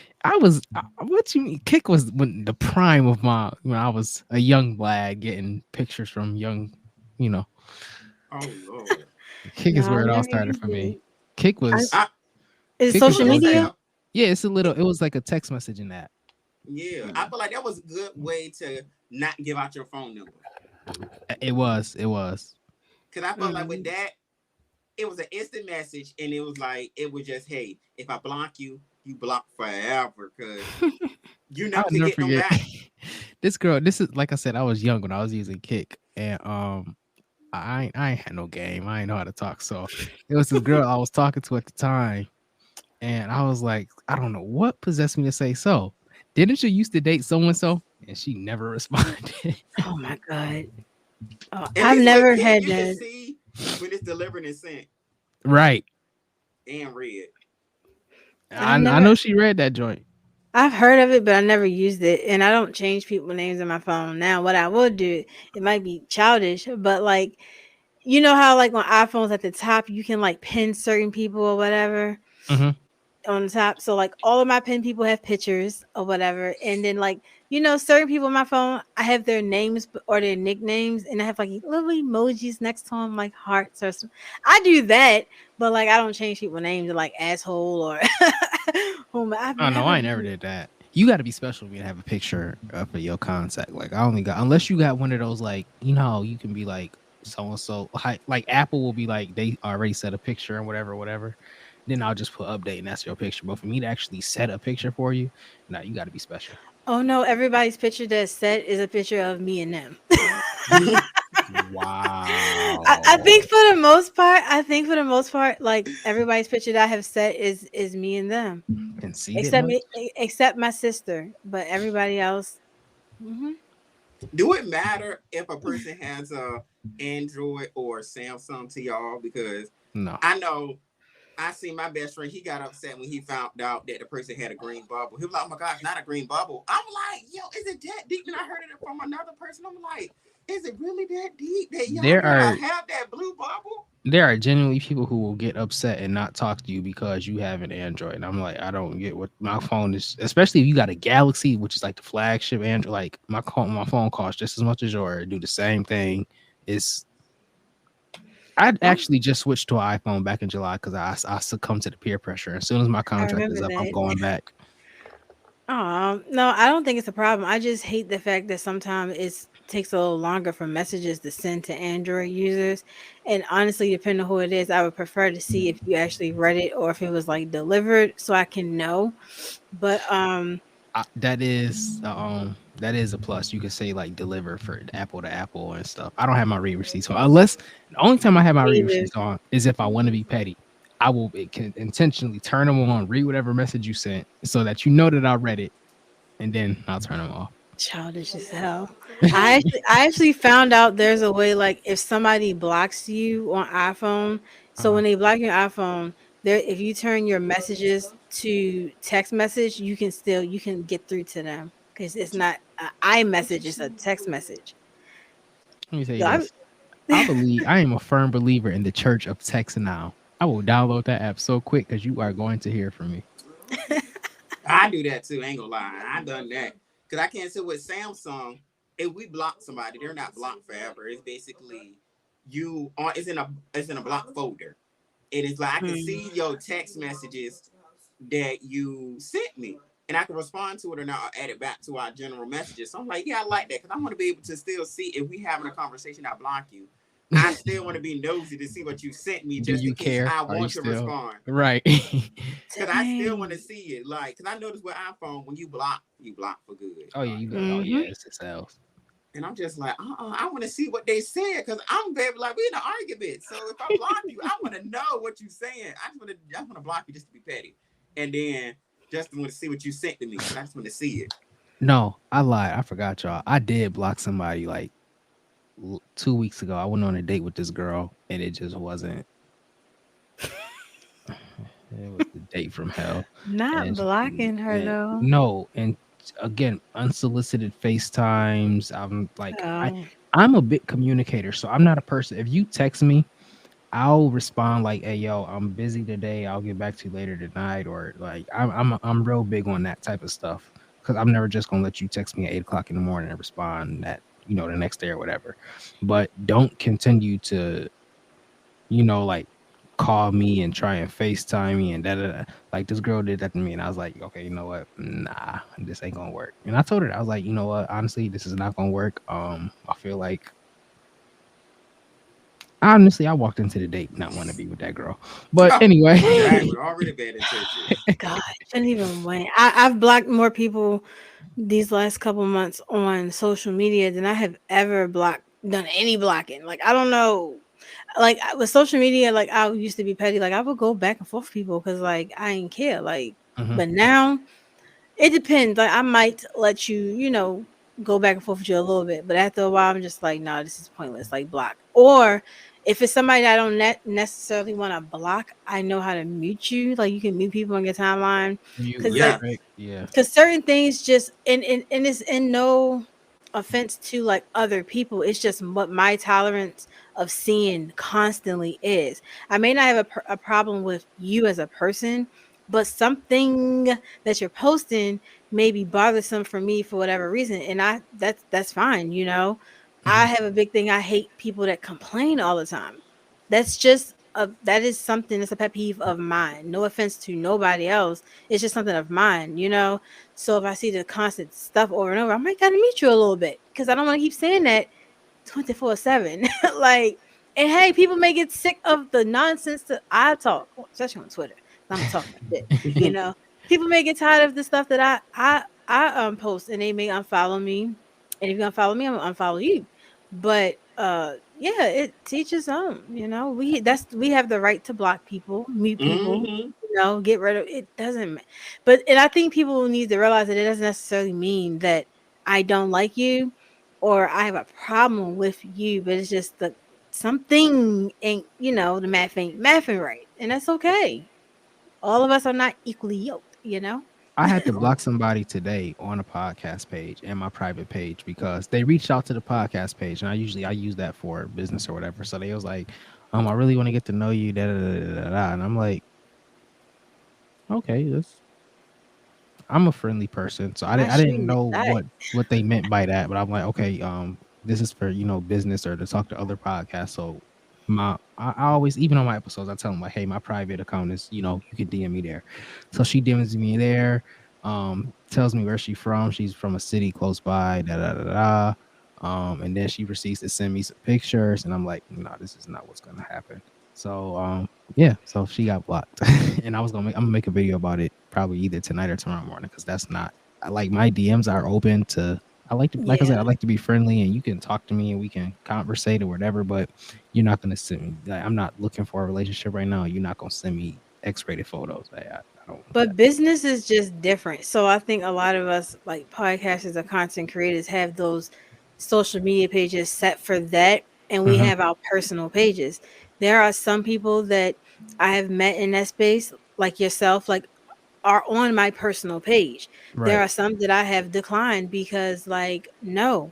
What you mean? Kick was when the prime of my when I was a young lad getting pictures from young, you know. Oh Lord. Kick is No, I where it all never started used for me. it. Kick I, was I is it Kick it is social was the just media? a OG. Yeah, it's a little. it, It was like a text messaging app. yeah. I Mm. feel like that was a good way to not give out your phone number. It was. It was. Cause I felt like with Mm. that, it was an instant message, and it was like it was just, hey, if I block you, you block forever, cause you I'll never could never get them forget. back. This girl. This is like I said. I was young when I was using Kick, and I ain't had no game. I ain't know how to talk. So it was this girl I was talking to at the time, and I was like, I don't know what possessed me to say so. Didn't you used to date so and so? And she never responded. Oh my god. Oh, At I've least with never Kick, had you can that. see when it's delivered and sent Right. and read. I've I never know she read that joint. I've heard of it, but I never used it, and I don't change people's names in my phone. Now, what I will do, it might be childish, but like, you know how like on iPhones at the top you can like pin certain people or whatever Hmm. on the top. So like all of my pin people have pictures or whatever, and then like certain people on my phone, I have their names or their nicknames, and I have like little emojis next to them, like hearts or some. I do that, but like I don't change people's names to like asshole or whom I've Oh no, never I ain't never done. did that. You got to be special to have a picture of your contact. Like I only got unless you got one of those like you can be like so and so like Apple will be like they already set a picture and whatever. Then I'll just put update and that's your picture. But for me to actually set a picture for you, now you got to be special. Oh no, everybody's picture that's set is a picture of me and them. I Wow. think for the most part, like everybody's picture that I have set is me and them, Conceited except much? me, except my sister. But everybody else, hmm Do it matter if a person has a Android or Samsung to y'all? Because No. I know I seen my best friend. He got upset when he found out that the person had a green bubble. He was like, "Oh my gosh, not a green bubble." I'm like, "Yo, is it that deep?" And I heard it from another person. I'm like, "Is it really that deep that y'all There are gotta have that blue bubble?" there are genuinely people who will get upset and not talk to you because you have an Android. And I'm like, I don't get what my phone is, especially if you got a Galaxy, which is like the flagship Android. Like my phone costs just as much as yours, do the same thing. It's I I'm actually just switched to an iPhone back in July because I succumbed to the peer pressure. As soon as my I contract is remember up, I'm that. going back. No, I don't think it's a problem. I just hate the fact that sometimes it takes a little longer for messages to send to Android users. And honestly, depending on who it is, I would prefer to see if you actually read it or if it was like delivered so I can know. But That is a plus. You can say like deliver for Apple to Apple and stuff. I don't have my read receipts on unless the only time I have my me read either. receipts on is if I want to be petty. I will can intentionally turn them on, read whatever message you sent, so that you know that I read it, and then I'll turn them off. Childish as hell. I actually found out there's a way like if somebody blocks you on iPhone, so Uh, when they block your iPhone, there if you turn your messages to text message, you can get through to them. because it's not an iMessage, it's a text message. Let me tell you So this. I am a firm believer in the church of text now. I will download that app so quick because you are going to hear from me. I do that too. Ain't gonna lie, I done that because I can't sit with Samsung. If we block somebody, they're not blocked forever. It's basically you on. It's in a block folder. It is like I can Mm. see your text messages that you sent me, and I can respond to it or not, or add it back to our general messages. So I'm like, yeah, I like that because I want to be able to still see if we having a conversation. I block you. I still want to be nosy to see what you sent me, Do just in you case care? I Are you want to still respond. right? Cause I still want to Dang. see it, like, cause I noticed with iPhone when you block for good, Oh yeah, like, oh yeah, Mm-hmm. it's else. and I'm just like, I want to see what they said, cause I'm very like we in an argument. So if I block you, I want to know what you saying. I want to block you just to be petty, and then just want to see what you sent to me, cause I just want to see it. No, I lied. I forgot y'all. I did block somebody like 2 weeks ago. I went on a date with this girl, and it just wasn't. It was the date from hell, Not and, blocking her and though. no, and again, unsolicited FaceTimes. I'm like, Oh. I'm a big communicator, so I'm not a person. If you text me, I'll respond like, "Hey, yo, I'm busy today. I'll get back to you later tonight," or like, I'm real big on that type of stuff because I'm never just gonna let you text me at 8 o'clock in the morning and respond that the next day or whatever. But don't continue to like call me and try and FaceTime me and da da da. Like this girl did that to me, and I was like, okay, you know what? Nah, this ain't gonna work. And I told her, I was like, you know what? Honestly, this is not gonna work. I feel like honestly, I walked into the date not want to be with that girl. But anyway, That was already bad intentions. God, shouldn't even wait. I've blocked more people these last couple months on social media than I have ever done any blocking. Like I don't know. Like with social media, like I used to be petty. Like I would go back and forth with people because like I ain't care. Like, Mhm. but now it depends. Like I might let you, go back and forth with you a little bit, but after a while, I'm just like, no, this is pointless. Like block. Or if it's somebody that I don't necessarily want to block, I know how to mute you. Like you can mute people on your timeline, You because right, Yeah. like right, yeah. because certain things just and it's in no offense to like other people, it's just what my tolerance of seeing constantly is. I may not have a problem with you as a person, but something that you're posting may be bothersome for me for whatever reason, and that's fine. I Mhm. have a big thing. I hate people that complain all the time. That is something that's a pet peeve of mine. No offense to nobody else, it's just something of mine. So if I see the constant stuff over and over, I might gotta meet you a little bit because I don't want to keep saying that 24/7. Like, and hey, people may get sick of the nonsense that I talk, especially on Twitter. I'm gonna talk my shit. You know, people may get tired of the stuff that I post, and they may unfollow me. And if you unfollow me, I'm gonna unfollow you. But yeah, it teaches own. We have the right to block people, mute people. Mm-hmm. Get rid of it. Doesn't. But and I think people need to realize that it doesn't necessarily mean that I don't like you or I have a problem with you, but it's just the something ain't, the mathing right. And that's okay. All of us are not equally yoked. I had to block somebody today on a podcast page and my private page because they reached out to the podcast page, and I use that for business or whatever. So they was like, I really want to get to know you, da da da da da. And I'm like, okay, this I'm a friendly person, so My I didn't shooting know is what they meant by that, but I'm like, okay, this is for business or to talk to other podcasts. So I always, even on my episodes, I tell them like, hey, my private account is you can DM me there. So she DMs me there, tells me where she's from. She's from a city close by, da da da da. And then she proceeds to send me some pictures, and I'm like, no, this is not what's gonna happen. So yeah, so she got blocked, and I'm gonna make a video about it probably either tonight or tomorrow morning because that's not like my DMs are open to. I like to, like I said, I yeah. like to be friendly, and you can talk to me and we can conversate or whatever. But you're not gonna send me. Like, I'm not looking for a relationship right now. You're not gonna send me X-rated photos. I don't want that. But business is just different. So I think a lot of us, like podcasters or content creators, have those social media pages set for that, and we Hmm. have our personal pages. There are some people that I have met in that space, like yourself, like are on my personal page. There Right. are some that I have declined because, like, no,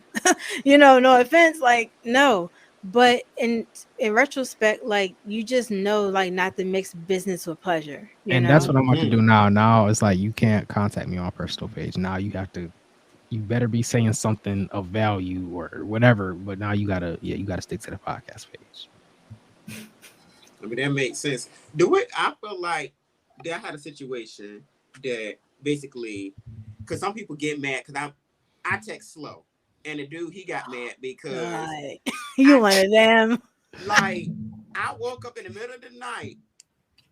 you know, no offense, like, no. But in retrospect, like, you just know, like, not to mix business with pleasure, you And that's know? what I'm about to Mm-hmm. do now. Now it's like you can't contact me on personal page. Now you have to. You better be saying something of value or whatever. But now you gotta, yeah, you gotta stick to the podcast page. I mean, that makes sense. Do it. I feel like that I had a situation that basically, because some people get mad because I text slow, and the dude he got mad because God, you I one of them. like I woke up in the middle of the night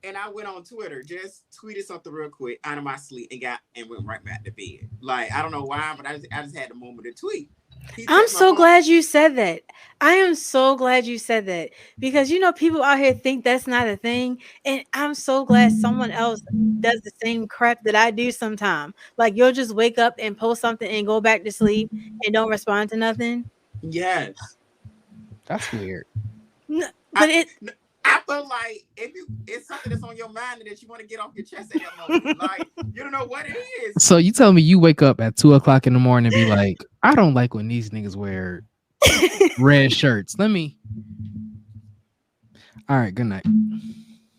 and I went on Twitter, just tweeted something real quick out of my sleep and went right back to bed. Like I don't know why, but I just had the moment to tweet. He I'm texted my so phone. glad you said that. I am so glad you said that because you know people out here think that's not a thing, and I'm so glad someone else does the same crap that I do sometimes. Like you'll just wake up and post something and go back to sleep and don't respond to nothing. Yes. That's weird. I But it I feel like if it's something that's on your mind and that you want to get off your chest at that moment, like you don't know what it is. So you tell me you wake up at 2 o'clock in the morning and be like, I don't like when these niggas wear red shirts. Let me. All right. Good night.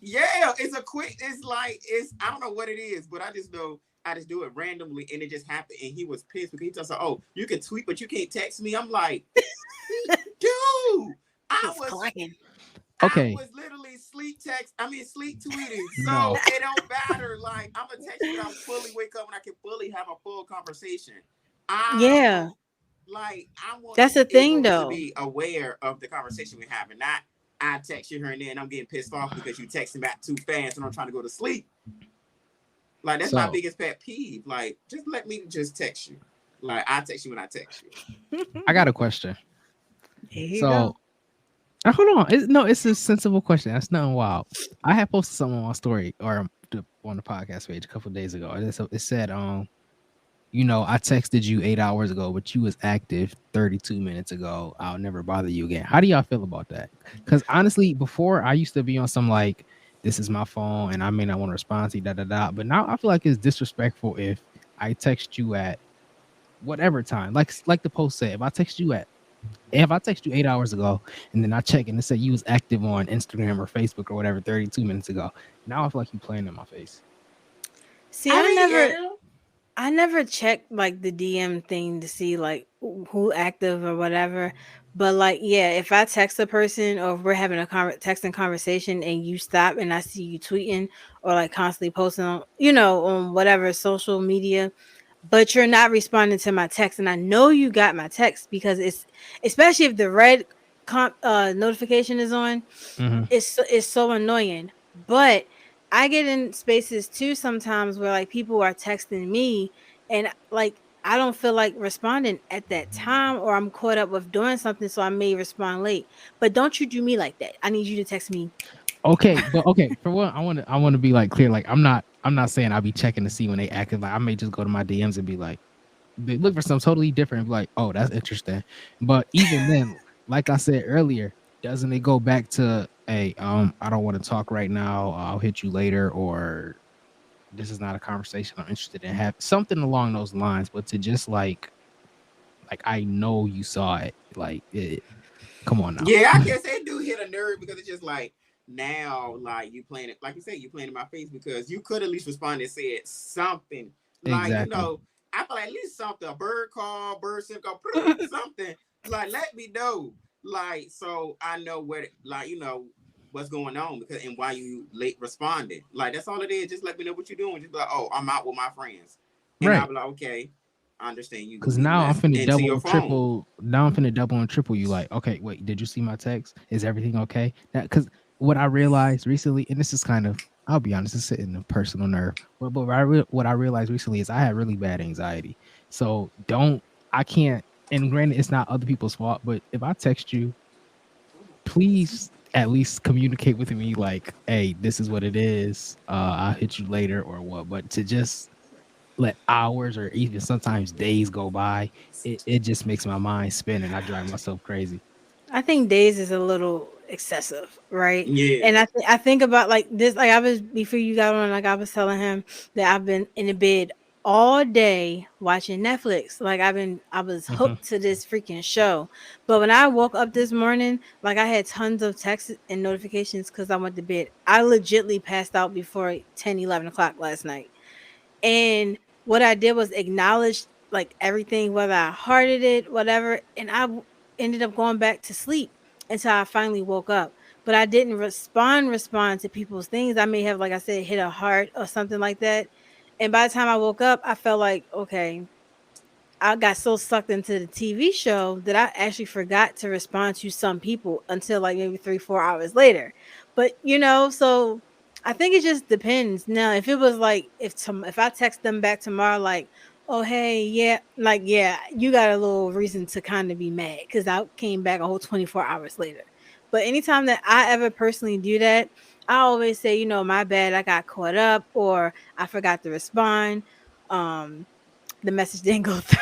Yeah, it's a quick. It's like it's. I don't know what it is, but I just know I just do it randomly, and it just happened. And he was pissed because he tells her, "Oh, you can tweet, but you can't text me." I'm like, dude, I it's was clacking. I Okay. was literally sleep tweeting. No. So it don't matter. Like I'm gonna text you when I fully wake up and I can fully have a full conversation. I Yeah, don't like. I want to that's the be thing able to though. be aware of the conversation we're having. Not I text you here and there and I'm getting pissed off because you texting back too fast and I'm trying to go to sleep. Like that's my So biggest pet peeve. Like just let me just text you. Like I text you when I text you. I got a question. Here you So go. hold on. No, it's a sensible question. That's nothing wild. I had posted something on my story or on the podcast page a couple of days ago. And it said, you know, I texted you 8 hours ago, but you was active 32 minutes ago. I'll never bother you again. How do y'all feel about that? Because honestly, before I used to be on some like, this is my phone and I may not want to respond to you, da da da. But now I feel like it's disrespectful if I text you at whatever time. Like the post said, if I text you 8 hours ago and then I check and it said you was active on Instagram or Facebook or whatever 32 minutes ago, now I feel like you playing in my face. See, I mean, yeah. I never checked like the DM thing to see like who active or whatever. But like, yeah, if I text a person or if we're having a texting conversation and you stop and I see you tweeting or like constantly posting on, you know, on whatever social media, but you're not responding to my text, and I know you got my text because it's especially if the red notification is on, Mm-hmm. it's so annoying. But I get in spaces too sometimes where like people are texting me and like I don't feel like responding at that time or I'm caught up with doing something so I may respond late. But don't you do me like that. I need you to text me. Okay, but okay, for one, I want to be like clear. Like I'm not saying I'll be checking to see when they active. Like I may just go to my DMs and be like, they look for something totally different and be like, oh, that's interesting. But even then, like I said earlier, doesn't it go back to hey, I don't want to talk right now. I'll hit you later, or this is not a conversation I'm interested in. Have something along those lines. But to just like I know you saw it. Like it. Come on now. Yeah, I guess they do hit a nerve because it's just like now, like you playing it, like you said, you playing in my face because you could at least respond and said something. Like, Exactly. I feel like at least something, a bird call, bird sim call, something. Like, let me know. Like, so I know where, like, what's going on because and why you late responding. Like, that's all it is. Just let me know what you're doing. Just be like, oh, I'm out with my friends. And I'll Right. be like, okay, I understand you gonna Cause be now I'm less finna into double your and phone. triple. Now I'm finna double and triple you. Like, okay, wait, did you see my text? Is everything okay? That because what I realized recently, and this is kind of, I'll be honest, it's sitting a personal nerve. But what I realized recently is I had really bad anxiety. So I can't. And granted, it's not other people's fault. But if I text you, please at least communicate with me. Like, hey, this is what it is. I'll hit you later or what. But to just let hours or even sometimes days go by, it just makes my mind spin and I drive myself crazy. I think days is a little excessive, right? And Yeah. I think about like this, like I was before you got on, like I was telling him that I've been in the bed all day watching Netflix. Like I was Mhm. hooked to this freaking show. But when I woke up this morning, like I had tons of texts and notifications because I went to bed. I legitly passed out before 10, 11 o'clock last night. And what I did was acknowledge like everything, whether I hearted it, whatever, and ended up going back to sleep until I finally woke up. But I didn't respond to people's things. I may have, like I said, hit a heart or something like that. And by the time I woke up, I felt like, okay, I got so sucked into the TV show that I actually forgot to respond to some people until like maybe 3, 4 hours later. But so I think it just depends. Now, if it was like if I text them back tomorrow, like, oh hey, yeah, like yeah, you got a little reason to kind of be mad because I came back a whole 24 hours later. But anytime that I ever personally do that, I always say, my bad, I got caught up or I forgot to respond. The message didn't go through.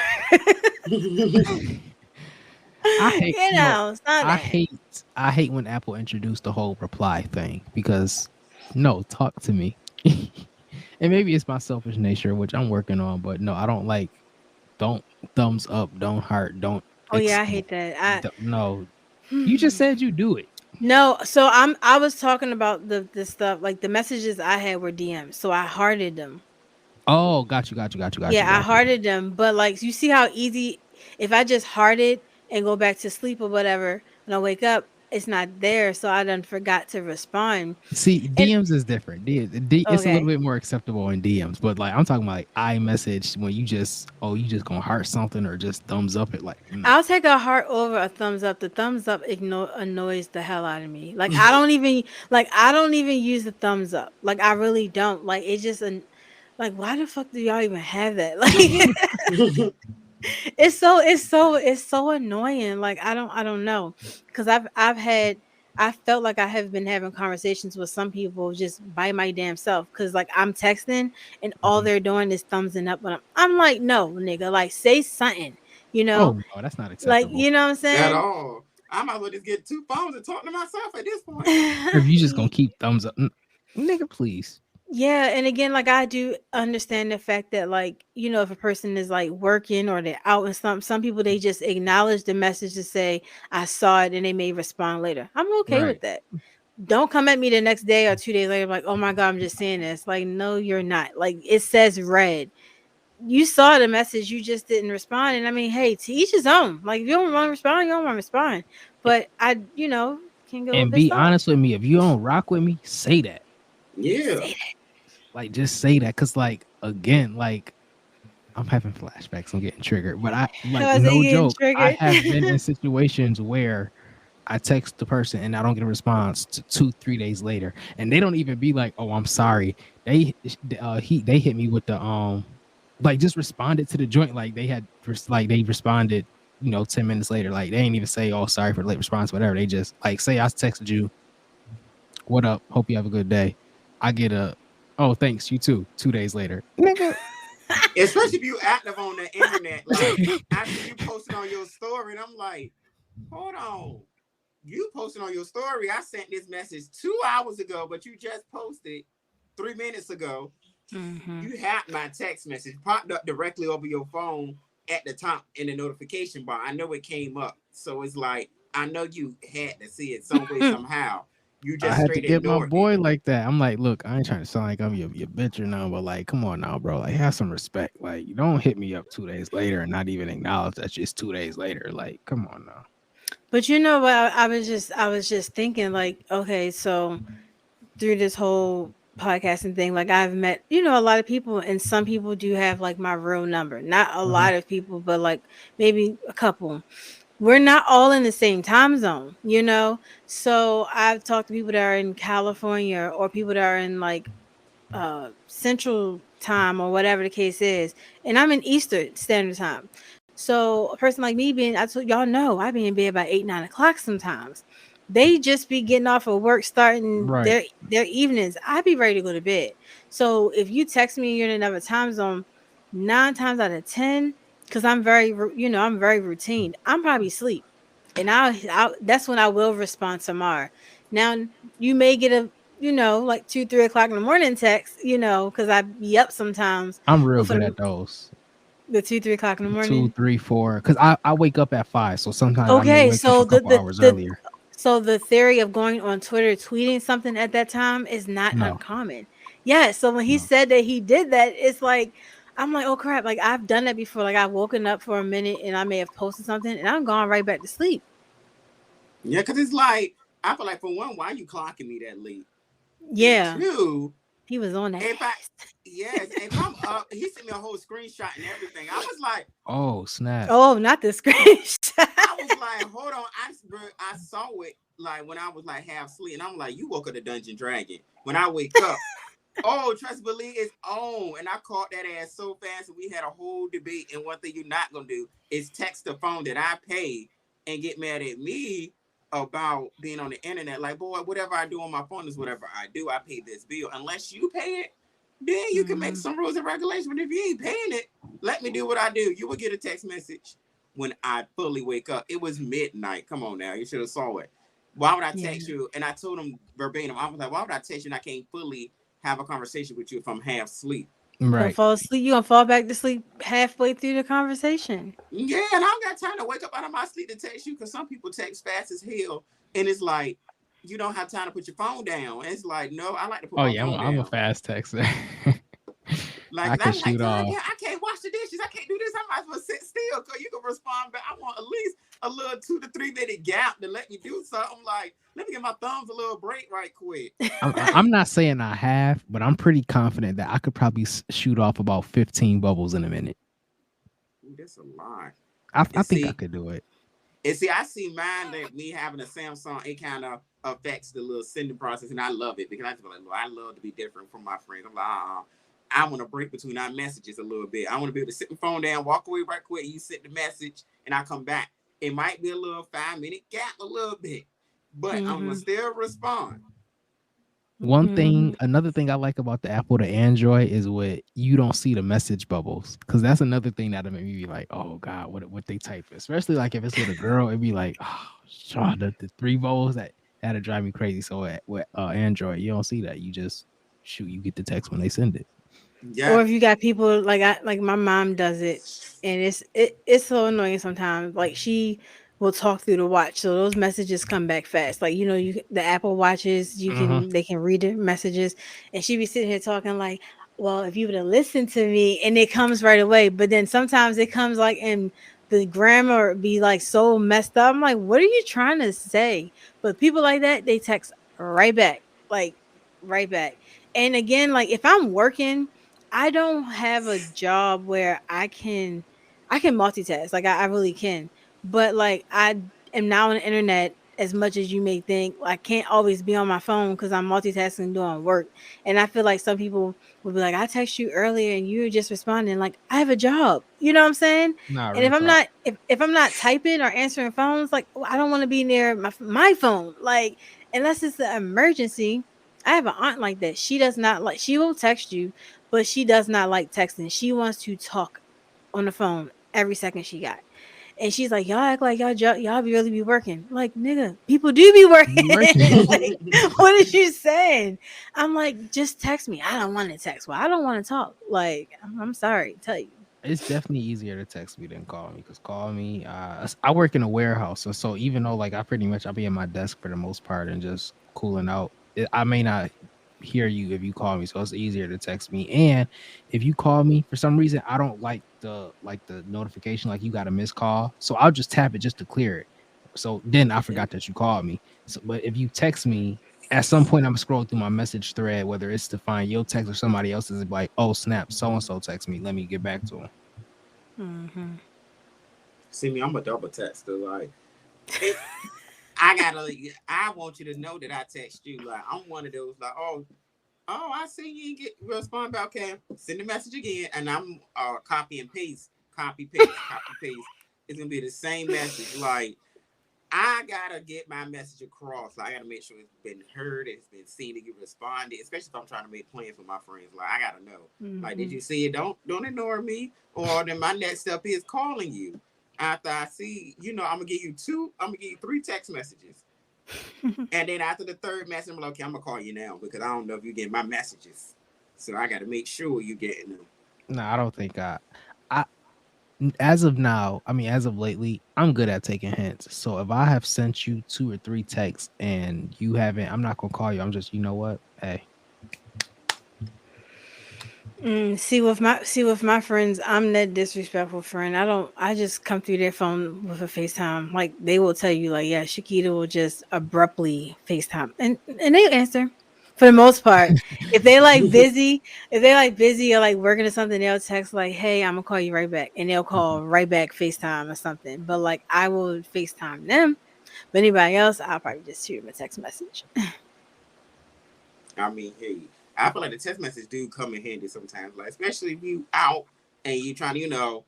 I hate, So I that. hate, I hate when Apple introduced the whole reply thing because no, talk to me. And maybe it's my selfish nature, which I'm working on, but no, I don't like, don't thumbs up, don't heart, don't Oh yeah, I accept. hate that. No, you just Hmm. said you do it. No, so I was talking about the stuff like the messages I had were DMs, so I hearted them. Oh, got you, got you, got you, got you, Yeah, I got you. hearted them, but like you see how easy if I just heart it and go back to sleep or whatever, when I wake up, it's not there, so I done forgot to respond. See, And DMs is different. It's a little okay, bit more acceptable in DMs, but like I'm talking about like iMessage when you just gonna heart something or just thumbs up it. Like no. I'll take a heart over a thumbs up. The thumbs up annoys the hell out of me. I don't even use the thumbs up. Like I really don't. Like it just like why the fuck do y'all even have that? Like it's so annoying. Like I don't know. Cuz I felt like I have been having conversations with some people just by my damn self cuz like I'm texting and all Mhm. they're doing is thumbsing up when I'm like no, nigga, like say something, you know? Oh no, that's not Like, acceptable. you know what I'm At saying? all. I might as well just get two phones and talk to myself at this point. Or if you just gonna keep thumbs up, nigga, please. Yeah, and again, like I do understand the fact that like, if a person is like working or they're out and some people they just acknowledge the message to say, I saw it and they may respond later. I'm okay Right. with that. Don't come at me the next day or 2 days later like, "Oh my god, I'm just seeing this." Like, no, you're not. Like it says read. You saw the message, you just didn't respond. And I mean, hey, to each his own. Like if you don't want to respond, you don't want to respond. But I, can get a little And pissed be off. honest with me. If you don't rock with me, say that. Yeah. Say Like just say that, cause like again, like I'm having flashbacks. I'm getting triggered. But I that. like I was no getting joke. I triggered. have been in situations where I text the person and I don't get a response to 2, 3 days later, and they don't even be like, "Oh, I'm sorry." They hit me with the like just responded to the joint like they had like they responded 10 minutes later. Like they ain't even say, "Oh, sorry for the late response," whatever. They just like say I texted you, "What up? Hope you have a good day." I get a, "Oh, thanks, you too." 2 days later, nigga. Especially if you active on the internet, like after you posted on your story, and I'm like, hold on. You posted on your story. I sent this message 2 hours ago, but you just posted 3 minutes ago. Hmm. You had my text message popped up directly over your phone at the top in the notification bar. I know it came up. So it's like, I know you had to see it some way, somehow. You I just had to straight get my ignored it. boy like that. I'm like, look, I ain't trying to sound like I'm your bitch or nothing, but like, come on now, bro. Like, have some respect. Like, you don't hit me up 2 days later and not even acknowledge that it's 2 days later. Like, come on now. But you know what? I was just thinking, like, okay, so through this whole podcasting thing, like I've met, a lot of people, and some people do have like my real number. Not a Mhm. lot of people, but like maybe a couple. We're not all in the same time zone. So I've talked to people that are in California or people that are in like central time or whatever the case is, and I'm in Eastern Standard Time. So a person like me being, I told y'all know I be in bed by 8, 9 o'clock sometimes. They just be getting off of work, starting Right. their evenings. I be ready to go to bed. So if you text me you're in another time zone, 9 times out of 10, because I'm very routine. I'm probably asleep. and I that's when I will respond tomorrow. Now you may get a like 2, 3 o'clock in the morning text, because I be up sometimes. I'm real But for good at those. the 2, 3 o'clock in the Two, morning. 3, 4. Because I wake up at 5, so sometimes I may Okay, wake up so a couple hours earlier. the theory of going on Twitter tweeting something at that time is not No, uncommon. Yeah, so when he no. said that he did that, it's like I'm like, oh crap, like I've done that before. Like I've woken up for a minute and I may have posted something and I'm gone right back to sleep. Yeah, because it's like, I feel like, for one, why are you clocking me that late? And Yeah, two, he was on that if I, ass. yes, if I'm up, he sent me a whole screenshot and everything. I was like, Oh, snap. Oh, not the screenshot. I was like, hold on. I saw it like when I was like half asleep, and I'm like, you woke up the Dungeon Dragon. When I wake up, oh, trust believe it's on, and I caught that ass so fast, and we had a whole debate. And one thing you're not gonna do is text the phone that I pay and get mad at me about being on the internet. Like, boy, whatever I do on my phone is whatever I do. I pay this bill. Unless you pay it, then you can make Mhm. some rules and regulations. But if you ain't paying it, let me do what I do. You will get a text message when I fully wake up. It was midnight. Come on now. You should have saw it. Why would I Yeah. text you? And I told him verbatim, I was like, why would I text you and I can't fully have a conversation with you if I'm half asleep? Gonna Right. fall asleep. You gonna fall back to sleep halfway through the conversation. Yeah, and I don't got time to wake up out of my sleep to text you because some people text fast as hell. And it's like, you don't have time to put your phone down. And it's like, no, I like to put Oh my yeah, phone I'm a down. fast texter. Like, I cause I can be like, shoot God off. damn, I can't wash the dishes. I can't do this. I might as well sit still because you can respond back. I want at least a little 2 to 3 minute gap to let me do something. Like, let me give my thumbs a little break right quick. I'm not saying I have, but I'm pretty confident that I could probably shoot off about 15 bubbles in a minute. Ooh, that's a lot. I And think I see, could do it. I see mine that me having a Samsung, it kind of affects the little sending process, and I love it because I just be like, Lord, I love to be different from my friends. I'm like, I want to break between our messages a little bit. I want to be able to sit the phone down, walk away right quick, you send the message, and I come back. It might be a little 5 minute gap, a little bit, but I'm gonna Mhm. still respond. Mhm. Another thing I like about the Apple to Android is what you don't see the message bubbles, because that's another thing that'll make me be like, oh God, what they type, especially like if it's with a girl, it'd be like, oh, sure, the 3 bubbles that'll drive me crazy. So with Android, you don't see that. You just shoot, you get the text when they send it. Or Yeah, if you got people like my mom does it, and it's so annoying sometimes. Like she will talk through the watch, so those messages come back fast. Like the Apple watches, Uh-huh. they can read the messages, and she be sitting here talking like, well, if you would have listened to me, and it comes right away. But then sometimes it comes like in the grammar be like so messed up. I'm like, what are you trying to say? But people like that, they text right back, like right back. And again, like if I'm working, I don't have a job where I can multitask. Like I really can. But like I am now on the internet as much as you may think. I can't always be on my phone because I'm multitasking doing work. And I feel like some people will be like, I text you earlier and you're just responding. Like, I have a job. You know what I'm saying? Nah, And real if I'm talk. not if I'm not typing or answering phones, like I don't want to be near my phone. Like, unless it's an emergency. I have an aunt like that. She does not like she will text you, but she does not like texting. She wants to talk on the phone every second she got. And she's like, y'all act like y'all be really be working. Like, nigga, people do be You working. working? Like, what is you saying? I'm like, just text me. I don't want to text. Well, I don't want to talk. Like, I'm sorry to tell you. It's definitely easier to text me than call me, because call me, I work in a warehouse, so even though like I'll be at my desk for the most part and just cooling out, I may not hear you if you call me, so it's easier to text me. And if you call me for some reason, I don't like the notification like you got a missed call, so I'll just tap it just to clear it, so then I yeah, forgot that you called me. So but if you text me, at some point I'm scrolling through my message thread, whether it's to find your text or somebody else's, like, oh snap, so and so text me, let me get back to him. Hmm. see me, I'm a double texter. Like, it, I gotta, I want you to know that I text you. Like, I'm one of those. Like, I see you ain't get respond back. Okay, send the message again, and I'm copy and paste, copy paste, copy paste. It's gonna be the same message. Like, I gotta get my message across. Like, I gotta make sure it's been heard, it's been seen, that you responded. Especially if I'm trying to make plans with my friends. Like, I gotta know. Like, did Hmm. you see it? Don't ignore me. Or then my next step is calling you. after I see, I'm gonna give you two. I'm gonna give you three text messages, and then after the third message, I'm like, okay, I'm gonna call you now because I don't know if you get my messages, so I got to make sure you getting them. No, I don't think I as of now, I mean, as of lately, I'm good at taking hints. So if I have sent you 2 or 3 texts and you haven't, I'm not gonna call you. I'm just, you know what? Hey, See with my friends, I'm that disrespectful friend. I just come through their phone with a FaceTime. Like they will tell you, like, yeah, Shakita will just abruptly FaceTime, and they answer for the most part. If they like busy, or like working or something, they'll text like, hey, I'm gonna call you right back, and they'll call right back FaceTime or something. But like I will FaceTime them. But anybody else, I'll probably just shoot them a text message. I mean, hey, I feel like the text message do come in handy sometimes, like especially if you out and you trying to, I know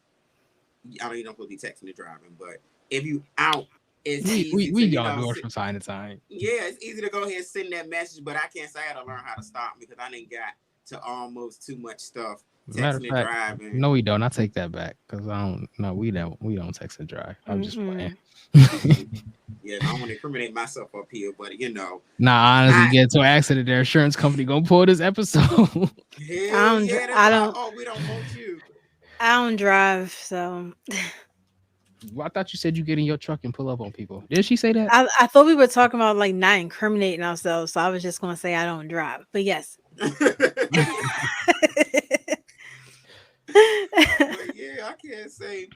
you don't supposed to be texting and driving, but if you out, it's we easy to, we all do it from time to time. yeah, it's easy to go ahead and send that message, but I can't say I had to learn how to stop because I didn't got to almost too much stuff Matter of texting and fact, driving. no, we don't. I take that back because I don't. No, we don't text and drive. I'm just playing. Yeah, I don't want to incriminate myself up here, but Nah, honestly, get into an accident, their insurance company gonna pull this episode. hell I yeah, don't. that's I like, don't. oh, we don't want you. I don't drive, so Well, I thought you said you get in your truck and pull up on people. Did she say that? I thought we were talking about like not incriminating ourselves, so I was just gonna say I don't drive. But yes. But yeah, I can't say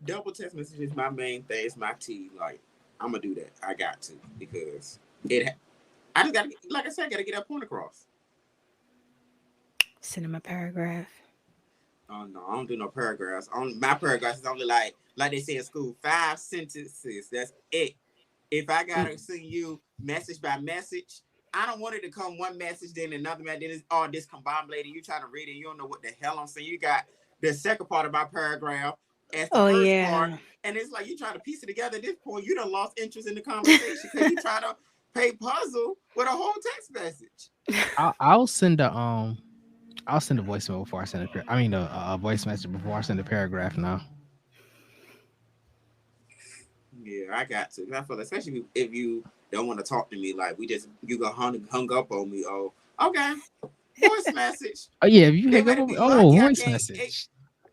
double text message is my main thing. It's my T. Like I'm gonna do that. I got to because it. I just gotta, like I said, I gotta get that point across. Send him a paragraph. Oh no, I don't do no paragraphs. My paragraphs is only like they say in school, 5 sentences. That's it. If I gotta send you message by message, I don't want it to come one message, then another message, then it's all discombobulated. You trying to read it, you don't know what the hell I'm saying. You got the second part of my paragraph as the Oh first part, yeah. and it's like you trying to piece it together. At this point, you done lost interest in the conversation because you trying to play puzzle with a whole text message. I'll send a I'll send a voicemail before I send a voice message before I send a paragraph now. Yeah, I got to. I feel especially if you don't want to talk to me, like you got hung up on me. Oh, okay, voice message. Oh yeah, if you They hang up better on me, be oh, lucky. I voice can't. message.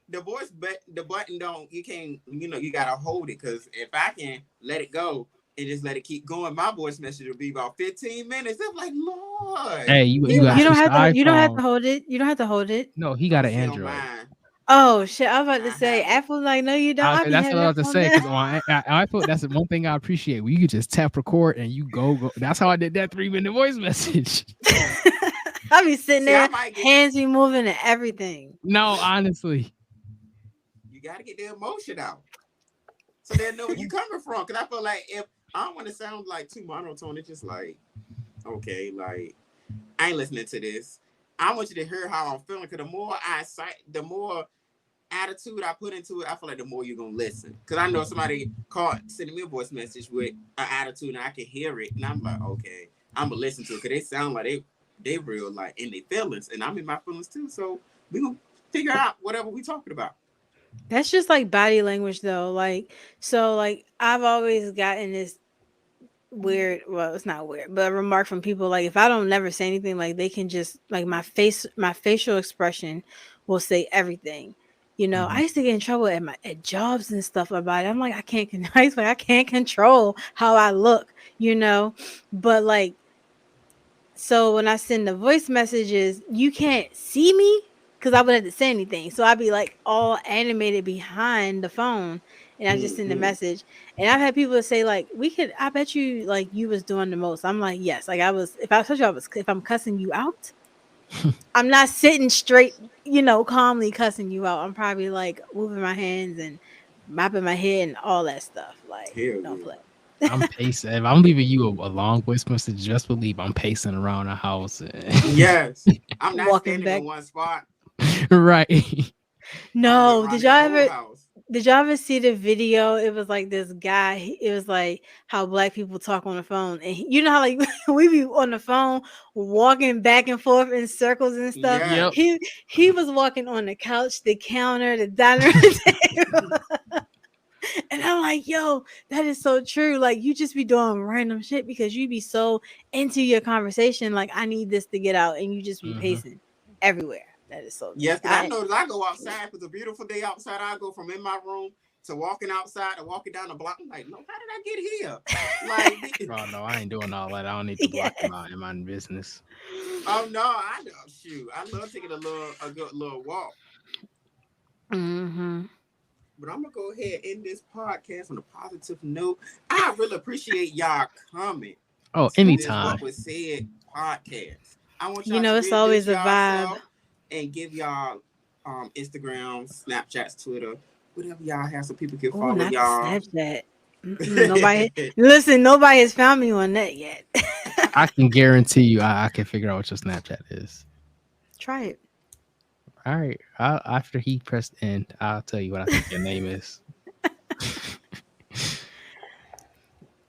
The voice, but the button don't. You can't. You gotta hold it because if I can let it go and just let it keep going, my voice message will be about 15 minutes. I'm like, Lord, Hey, you You gotta you don't switch the have to you don't have iPhone. to hold it. You don't have to hold it. No, he got I'm an still on Android. mine. Oh shit! I was about to I say have it. Apple. Like, no, you don't. I be That's having what I that was to phone say down. because on iPhone, that's the one thing I appreciate. Where you can just tap record and you go. That's how I did that 3-minute voice message. I be sitting See, I there, might get. hands be moving and everything. No, honestly. You gotta get the emotion out so they know where you coming from. Because I feel like if I don't want to sound like too monotone, it's just like okay, like I ain't listening to this. I want you to hear how I'm feeling. Because the more attitude I put into it, I feel like the more you're gonna listen. Because I know somebody sending me a voice message with an attitude, and I can hear it, and I'm like, okay, I'm gonna listen to it because they sound like they real like in their feelings, and I'm in my feelings too. So we gonna figure out whatever we talking about. That's just like body language, though. Like, so, like, I've always gotten this weird, well, it's not weird, but a remark from people like if I don't never say anything, like they can just like my facial expression will say everything. I used to get in trouble at jobs and stuff about it. I'm like, I can't I used to be like, I can't control how I look, but like, so when I send the voice messages, you can't see me because I wouldn't have to say anything. So I'd be like all animated behind the phone and I just send the Mm-hmm. message. And I've had people say, like, I bet you like you was doing the most. I'm like, yes. Like I was, if I told you if I'm cussing you out, I'm not sitting straight, calmly cussing you out. I'm probably like moving my hands and mopping my head and all that stuff. Like, Hell don't yeah. play. I'm pacing. If I'm leaving you a long voice message, just believe I'm pacing around the house. Yes, I'm not Walking standing back. in one spot. Right. I'm going No, around this whole house. did y'all ever see the video? It was like this guy. It was like how black people talk on the phone, and you know how like we be on the phone walking back and forth in circles and stuff. Yep. Yes. He was walking on the couch, the counter, the dining room table. And I'm like, yo, that is so true. Like, you just be doing random shit because you be so into your conversation. Like, I need this to get out, and you just be Mm-hmm. pacing everywhere. That is so Yes, me. because I notice I go outside. If it's a beautiful day outside, I go from in my room to walking outside to walking down the block. I'm like, no, how did I get here? Like, Oh no, I ain't doing all that. I don't need to block Yes. in my business. oh no, I know. Shoot, I love taking a good little walk. Mm-hmm. But I'm gonna go ahead and end this podcast on a positive note. I really appreciate y'all coming Oh, to this anytime. What Was Said podcast. I want You y'all know, to it's reintroduce always a vibe. yourself and give y'all Instagram, Snapchats, Twitter, whatever y'all have, so people can Oh, follow not the y'all. Snapchat. Nobody, listen, nobody has found me on that yet. I can guarantee you, I can figure out what your Snapchat is. Try it. All right. After he pressed end, I'll tell you what I think your name is.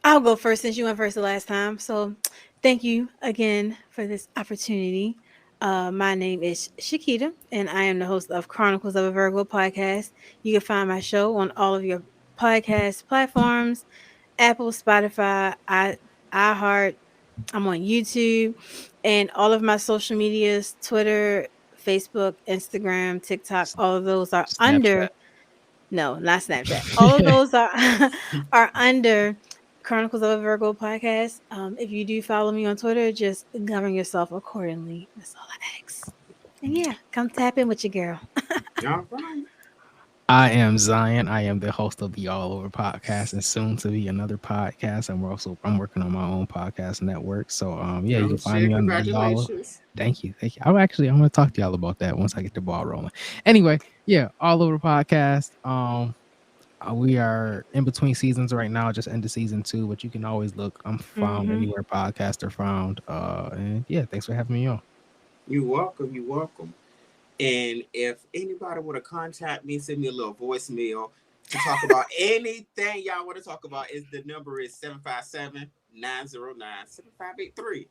I'll go first since you went first the last time. So, thank you again for this opportunity. My name is Shakita, and I am the host of Chronicles of a Virgo podcast. You can find my show on all of your podcast platforms: Apple, Spotify, iHeart. I'm on YouTube, and all of my social medias: Twitter, Facebook, Instagram, TikTok. All of those are Snapchat. under. No, not Snapchat. All of those are are under Chronicles of a Virgo podcast. If you do follow me on Twitter, just govern yourself accordingly. That's all I ask. And yeah, come tap in with your girl. All right. I am Zion. I am the host of the All Over podcast and soon to be another podcast. I'm working on my own podcast network. So yeah, you Oh can find shit! me on the All. Congratulations. Thank you. Thank you. I'm gonna talk to y'all about that once I get the ball rolling. Anyway, yeah, All Over podcast. We are in between seasons right now, just into season 2, but you can always look. I'm found Mm-hmm. anywhere podcasts are found. And yeah, thanks for having me on. You're welcome. You're welcome. And if anybody want to contact me, send me a little voicemail to talk about anything y'all want to talk about. The number is 757-909-7583.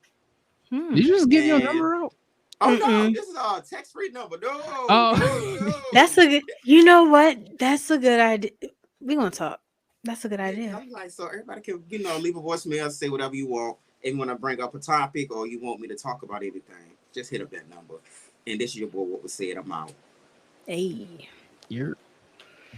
Did you just give your And number out? oh no, Mm-mm. this is a text free number. No, Oh, no, That's no. a good. You know what? That's a good idea. We gonna talk. That's a good Yeah, idea. I'm like, so everybody can, leave a voicemail, say whatever you want. If you want to bring up a topic or you want me to talk about anything, just hit up that number. And this is your boy, What Was Said. I'm out. Hey. you're